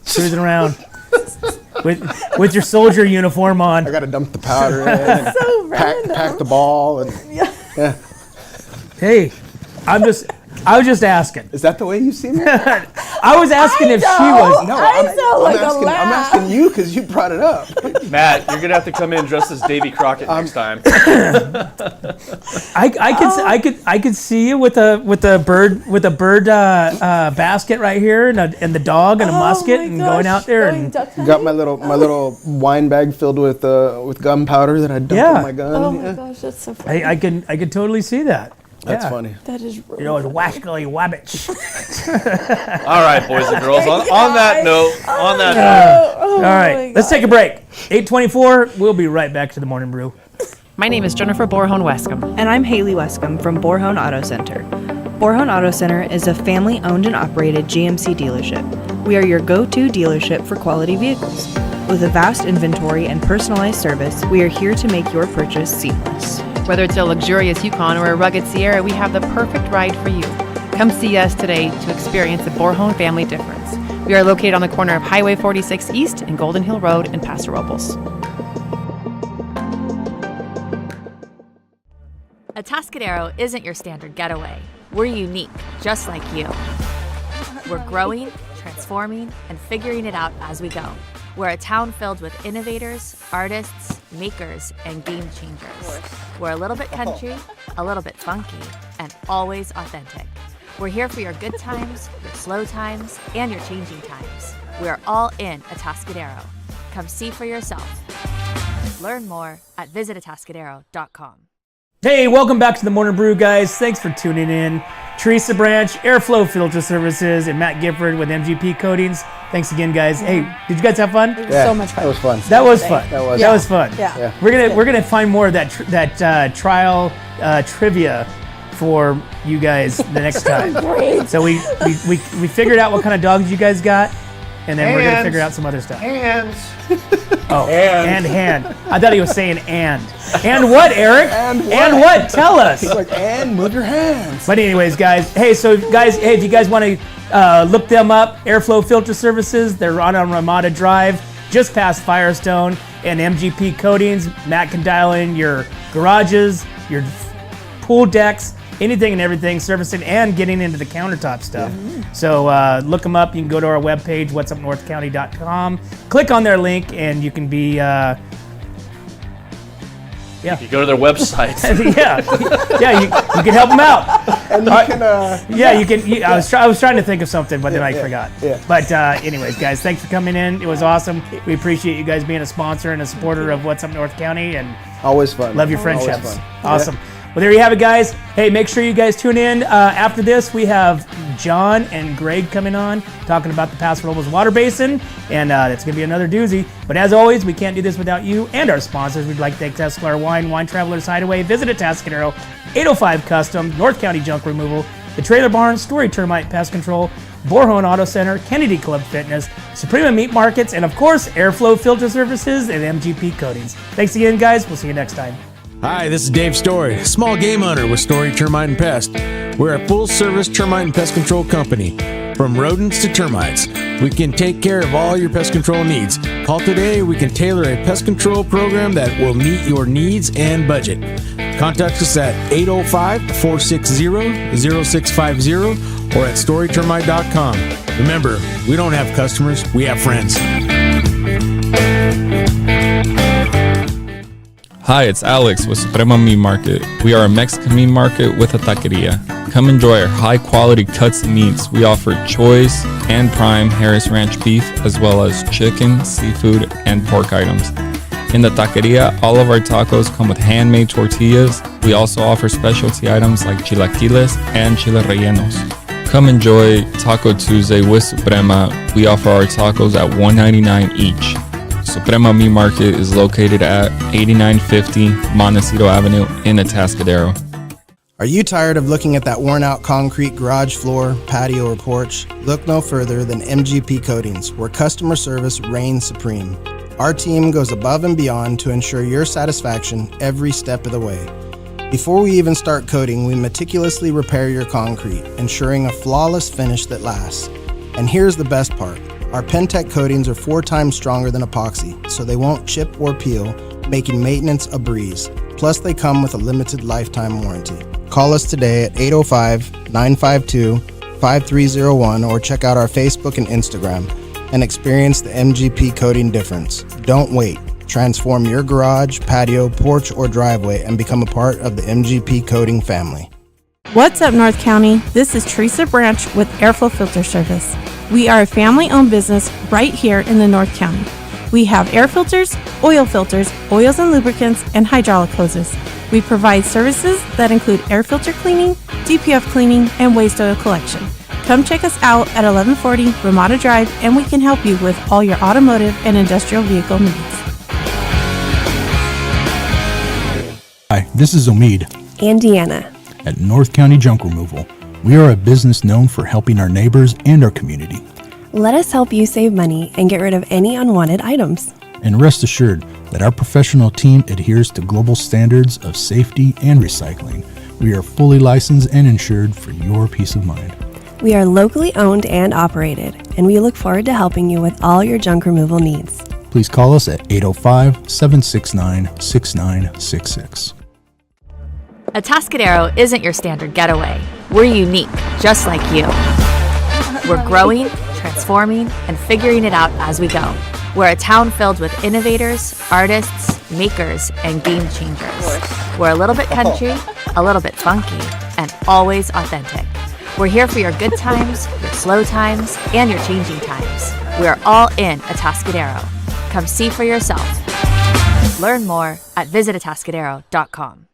Cruising around with your soldier uniform on. I got to dump the powder in and So random. pack the ball. And Yeah. Hey, I was just asking. is that the way you see me? I was asking if she was. No, I sound like a lab. I'm asking you because you brought it up. Matt, you're gonna have to come in dressed as Davy Crockett next time. I could see you with a bird basket right here and the dog and a musket and going out there and Got my little wine bag filled with gunpowder that I dumped in my gun. Oh my Yeah. gosh, that's so funny. I could totally see that. That's Yeah. funny. That is really You know, it's wackily wabbitch. All right, boys and girls. On that note, Oh, All right, let's take a break. 8:24. We'll be right back to the morning brew. My name is Jennifer Borhone Wescombe. And I'm Haley Wescombe from Borhone Auto Center. Borhone Auto Center is a family-owned and operated GMC dealership. We are your go-to dealership for quality vehicles. With a vast inventory and personalized service, we are here to make your purchase seamless. Whether it's a luxurious Yukon or a rugged Sierra, we have the perfect ride for you. Come see us today to experience the Borjon family difference. We are located on the corner of Highway 46 East and Golden Hill Road in Paso Robles. Atascadero isn't your standard getaway. We're unique, just like you. We're growing, transforming, and figuring it out as we go. We're a town filled with innovators, artists, makers, and game changers. We're a little bit country, a little bit funky, and always authentic. We're here for your good times, your slow times, and your changing times. We're all in Atascadero. Come see for yourself. Learn more at visitatascadero.com. Hey, welcome back to the Morning Brew, guys. Thanks for tuning in. Teresa Branch, Airflow Filter Services, and Matt Gifford with MGP Coatings. Thanks again, guys. Hey, did you guys have fun? It was so much fun. That was fun. That was fun. That was fun. Yeah. We're gonna find more of that trial trivia for you guys the next time. Great. So we figured out what kind of dogs you guys got, and then we're gonna figure out some other stuff. Hands. Oh, and hand. I thought he was saying and. And what, Eric? And what? And what? Tell us. He's like, and move your hands. But anyways, guys, if you guys want to look them up, Airflow Filter Services, they're on Ramada Drive, just past Firestone, and MGP Coatings. Matt can dial in your garages, your pool decks, anything and everything, servicing and getting into the countertop stuff. So look them up. You can go to our webpage, whatsupnorthcounty.com. Click on their link, and you can be... You go to their website. you can help them out. And you can... You can. I was trying to think of something, but then I forgot. Yeah. But anyways, guys, thanks for coming in. It was awesome. We appreciate you guys being a sponsor and a supporter of What's Up North County, and always fun. love your Always friendships. fun. Awesome. Well, there you have it, guys. Hey, make sure you guys tune in. After this, we have John and Greg coming on, talking about the Paso Robles Water Basin, and that's going to be another doozy. But as always, we can't do this without you and our sponsors. We'd like to thank Tesla Wine Travelers Hideaway, Visit Atascadero, 805 Custom, North County Junk Removal, the Trailer Barn, Story Termite Pest Control, Borjon Auto Center, Kennedy Club Fitness, Suprema Meat Markets, and of course, Airflow Filter Services and MGP Coatings. Thanks again, guys. We'll see you next time. Hi, this is Dave Story, small game hunter with Story Termite and Pest. We're a full-service termite and pest control company. From rodents to termites, we can take care of all your pest control needs. Call today, we can tailor a pest control program that will meet your needs and budget. Contact us at 805-460-0650 or at storytermite.com. Remember, we don't have customers, we have friends. Hi, it's Alex with Suprema Meat Market. We are a Mexican meat market with a taqueria. Come enjoy our high-quality cuts and meats. We offer choice and prime Harris Ranch beef, as well as chicken, seafood, and pork items. In the taqueria, all of our tacos come with handmade tortillas. We also offer specialty items like chilaquiles and chile rellenos. Come enjoy Taco Tuesday with Suprema. We offer our tacos at $1.99 each. Suprema Meat Market is located at 8950 Montecito Avenue in Atascadero. Are you tired of looking at that worn-out concrete garage floor, patio, or porch? Look no further than MGP Coatings, where customer service reigns supreme. Our team goes above and beyond to ensure your satisfaction every step of the way. Before we even start coating, we meticulously repair your concrete, ensuring a flawless finish that lasts. And here's the best part. Our Pentec coatings are 4 times stronger than epoxy, so they won't chip or peel, making maintenance a breeze. Plus, they come with a limited lifetime warranty. Call us today at 805-952-5301 or check out our Facebook and Instagram and experience the MGP coating difference. Don't wait. Transform your garage, patio, porch, or driveway and become a part of the MGP coating family. What's up, North County? This is Teresa Branch with Airflow Filter Service. We are a family-owned business right here in the North County. We have air filters, oils and lubricants, and hydraulic hoses. We provide services that include air filter cleaning, DPF cleaning, and waste oil collection. Come check us out at 1140 Ramada Drive, and we can help you with all your automotive and industrial vehicle needs. Hi, this is Omid And Deanna. at North County Junk Removal. We are a business known for helping our neighbors and our community. Let us help you save money and get rid of any unwanted items. And rest assured that our professional team adheres to global standards of safety and recycling. We are fully licensed and insured for your peace of mind. We are locally owned and operated, and we look forward to helping you with all your junk removal needs. Please call us at 805-769-6966. Atascadero isn't your standard getaway. We're unique, just like you. We're growing, transforming, and figuring it out as we go. We're a town filled with innovators, artists, makers, and game changers. We're a little bit country, a little bit funky, and always authentic. We're here for your good times, your slow times, and your changing times. We are all in Atascadero. Come see for yourself. Learn more at visitatascadero.com.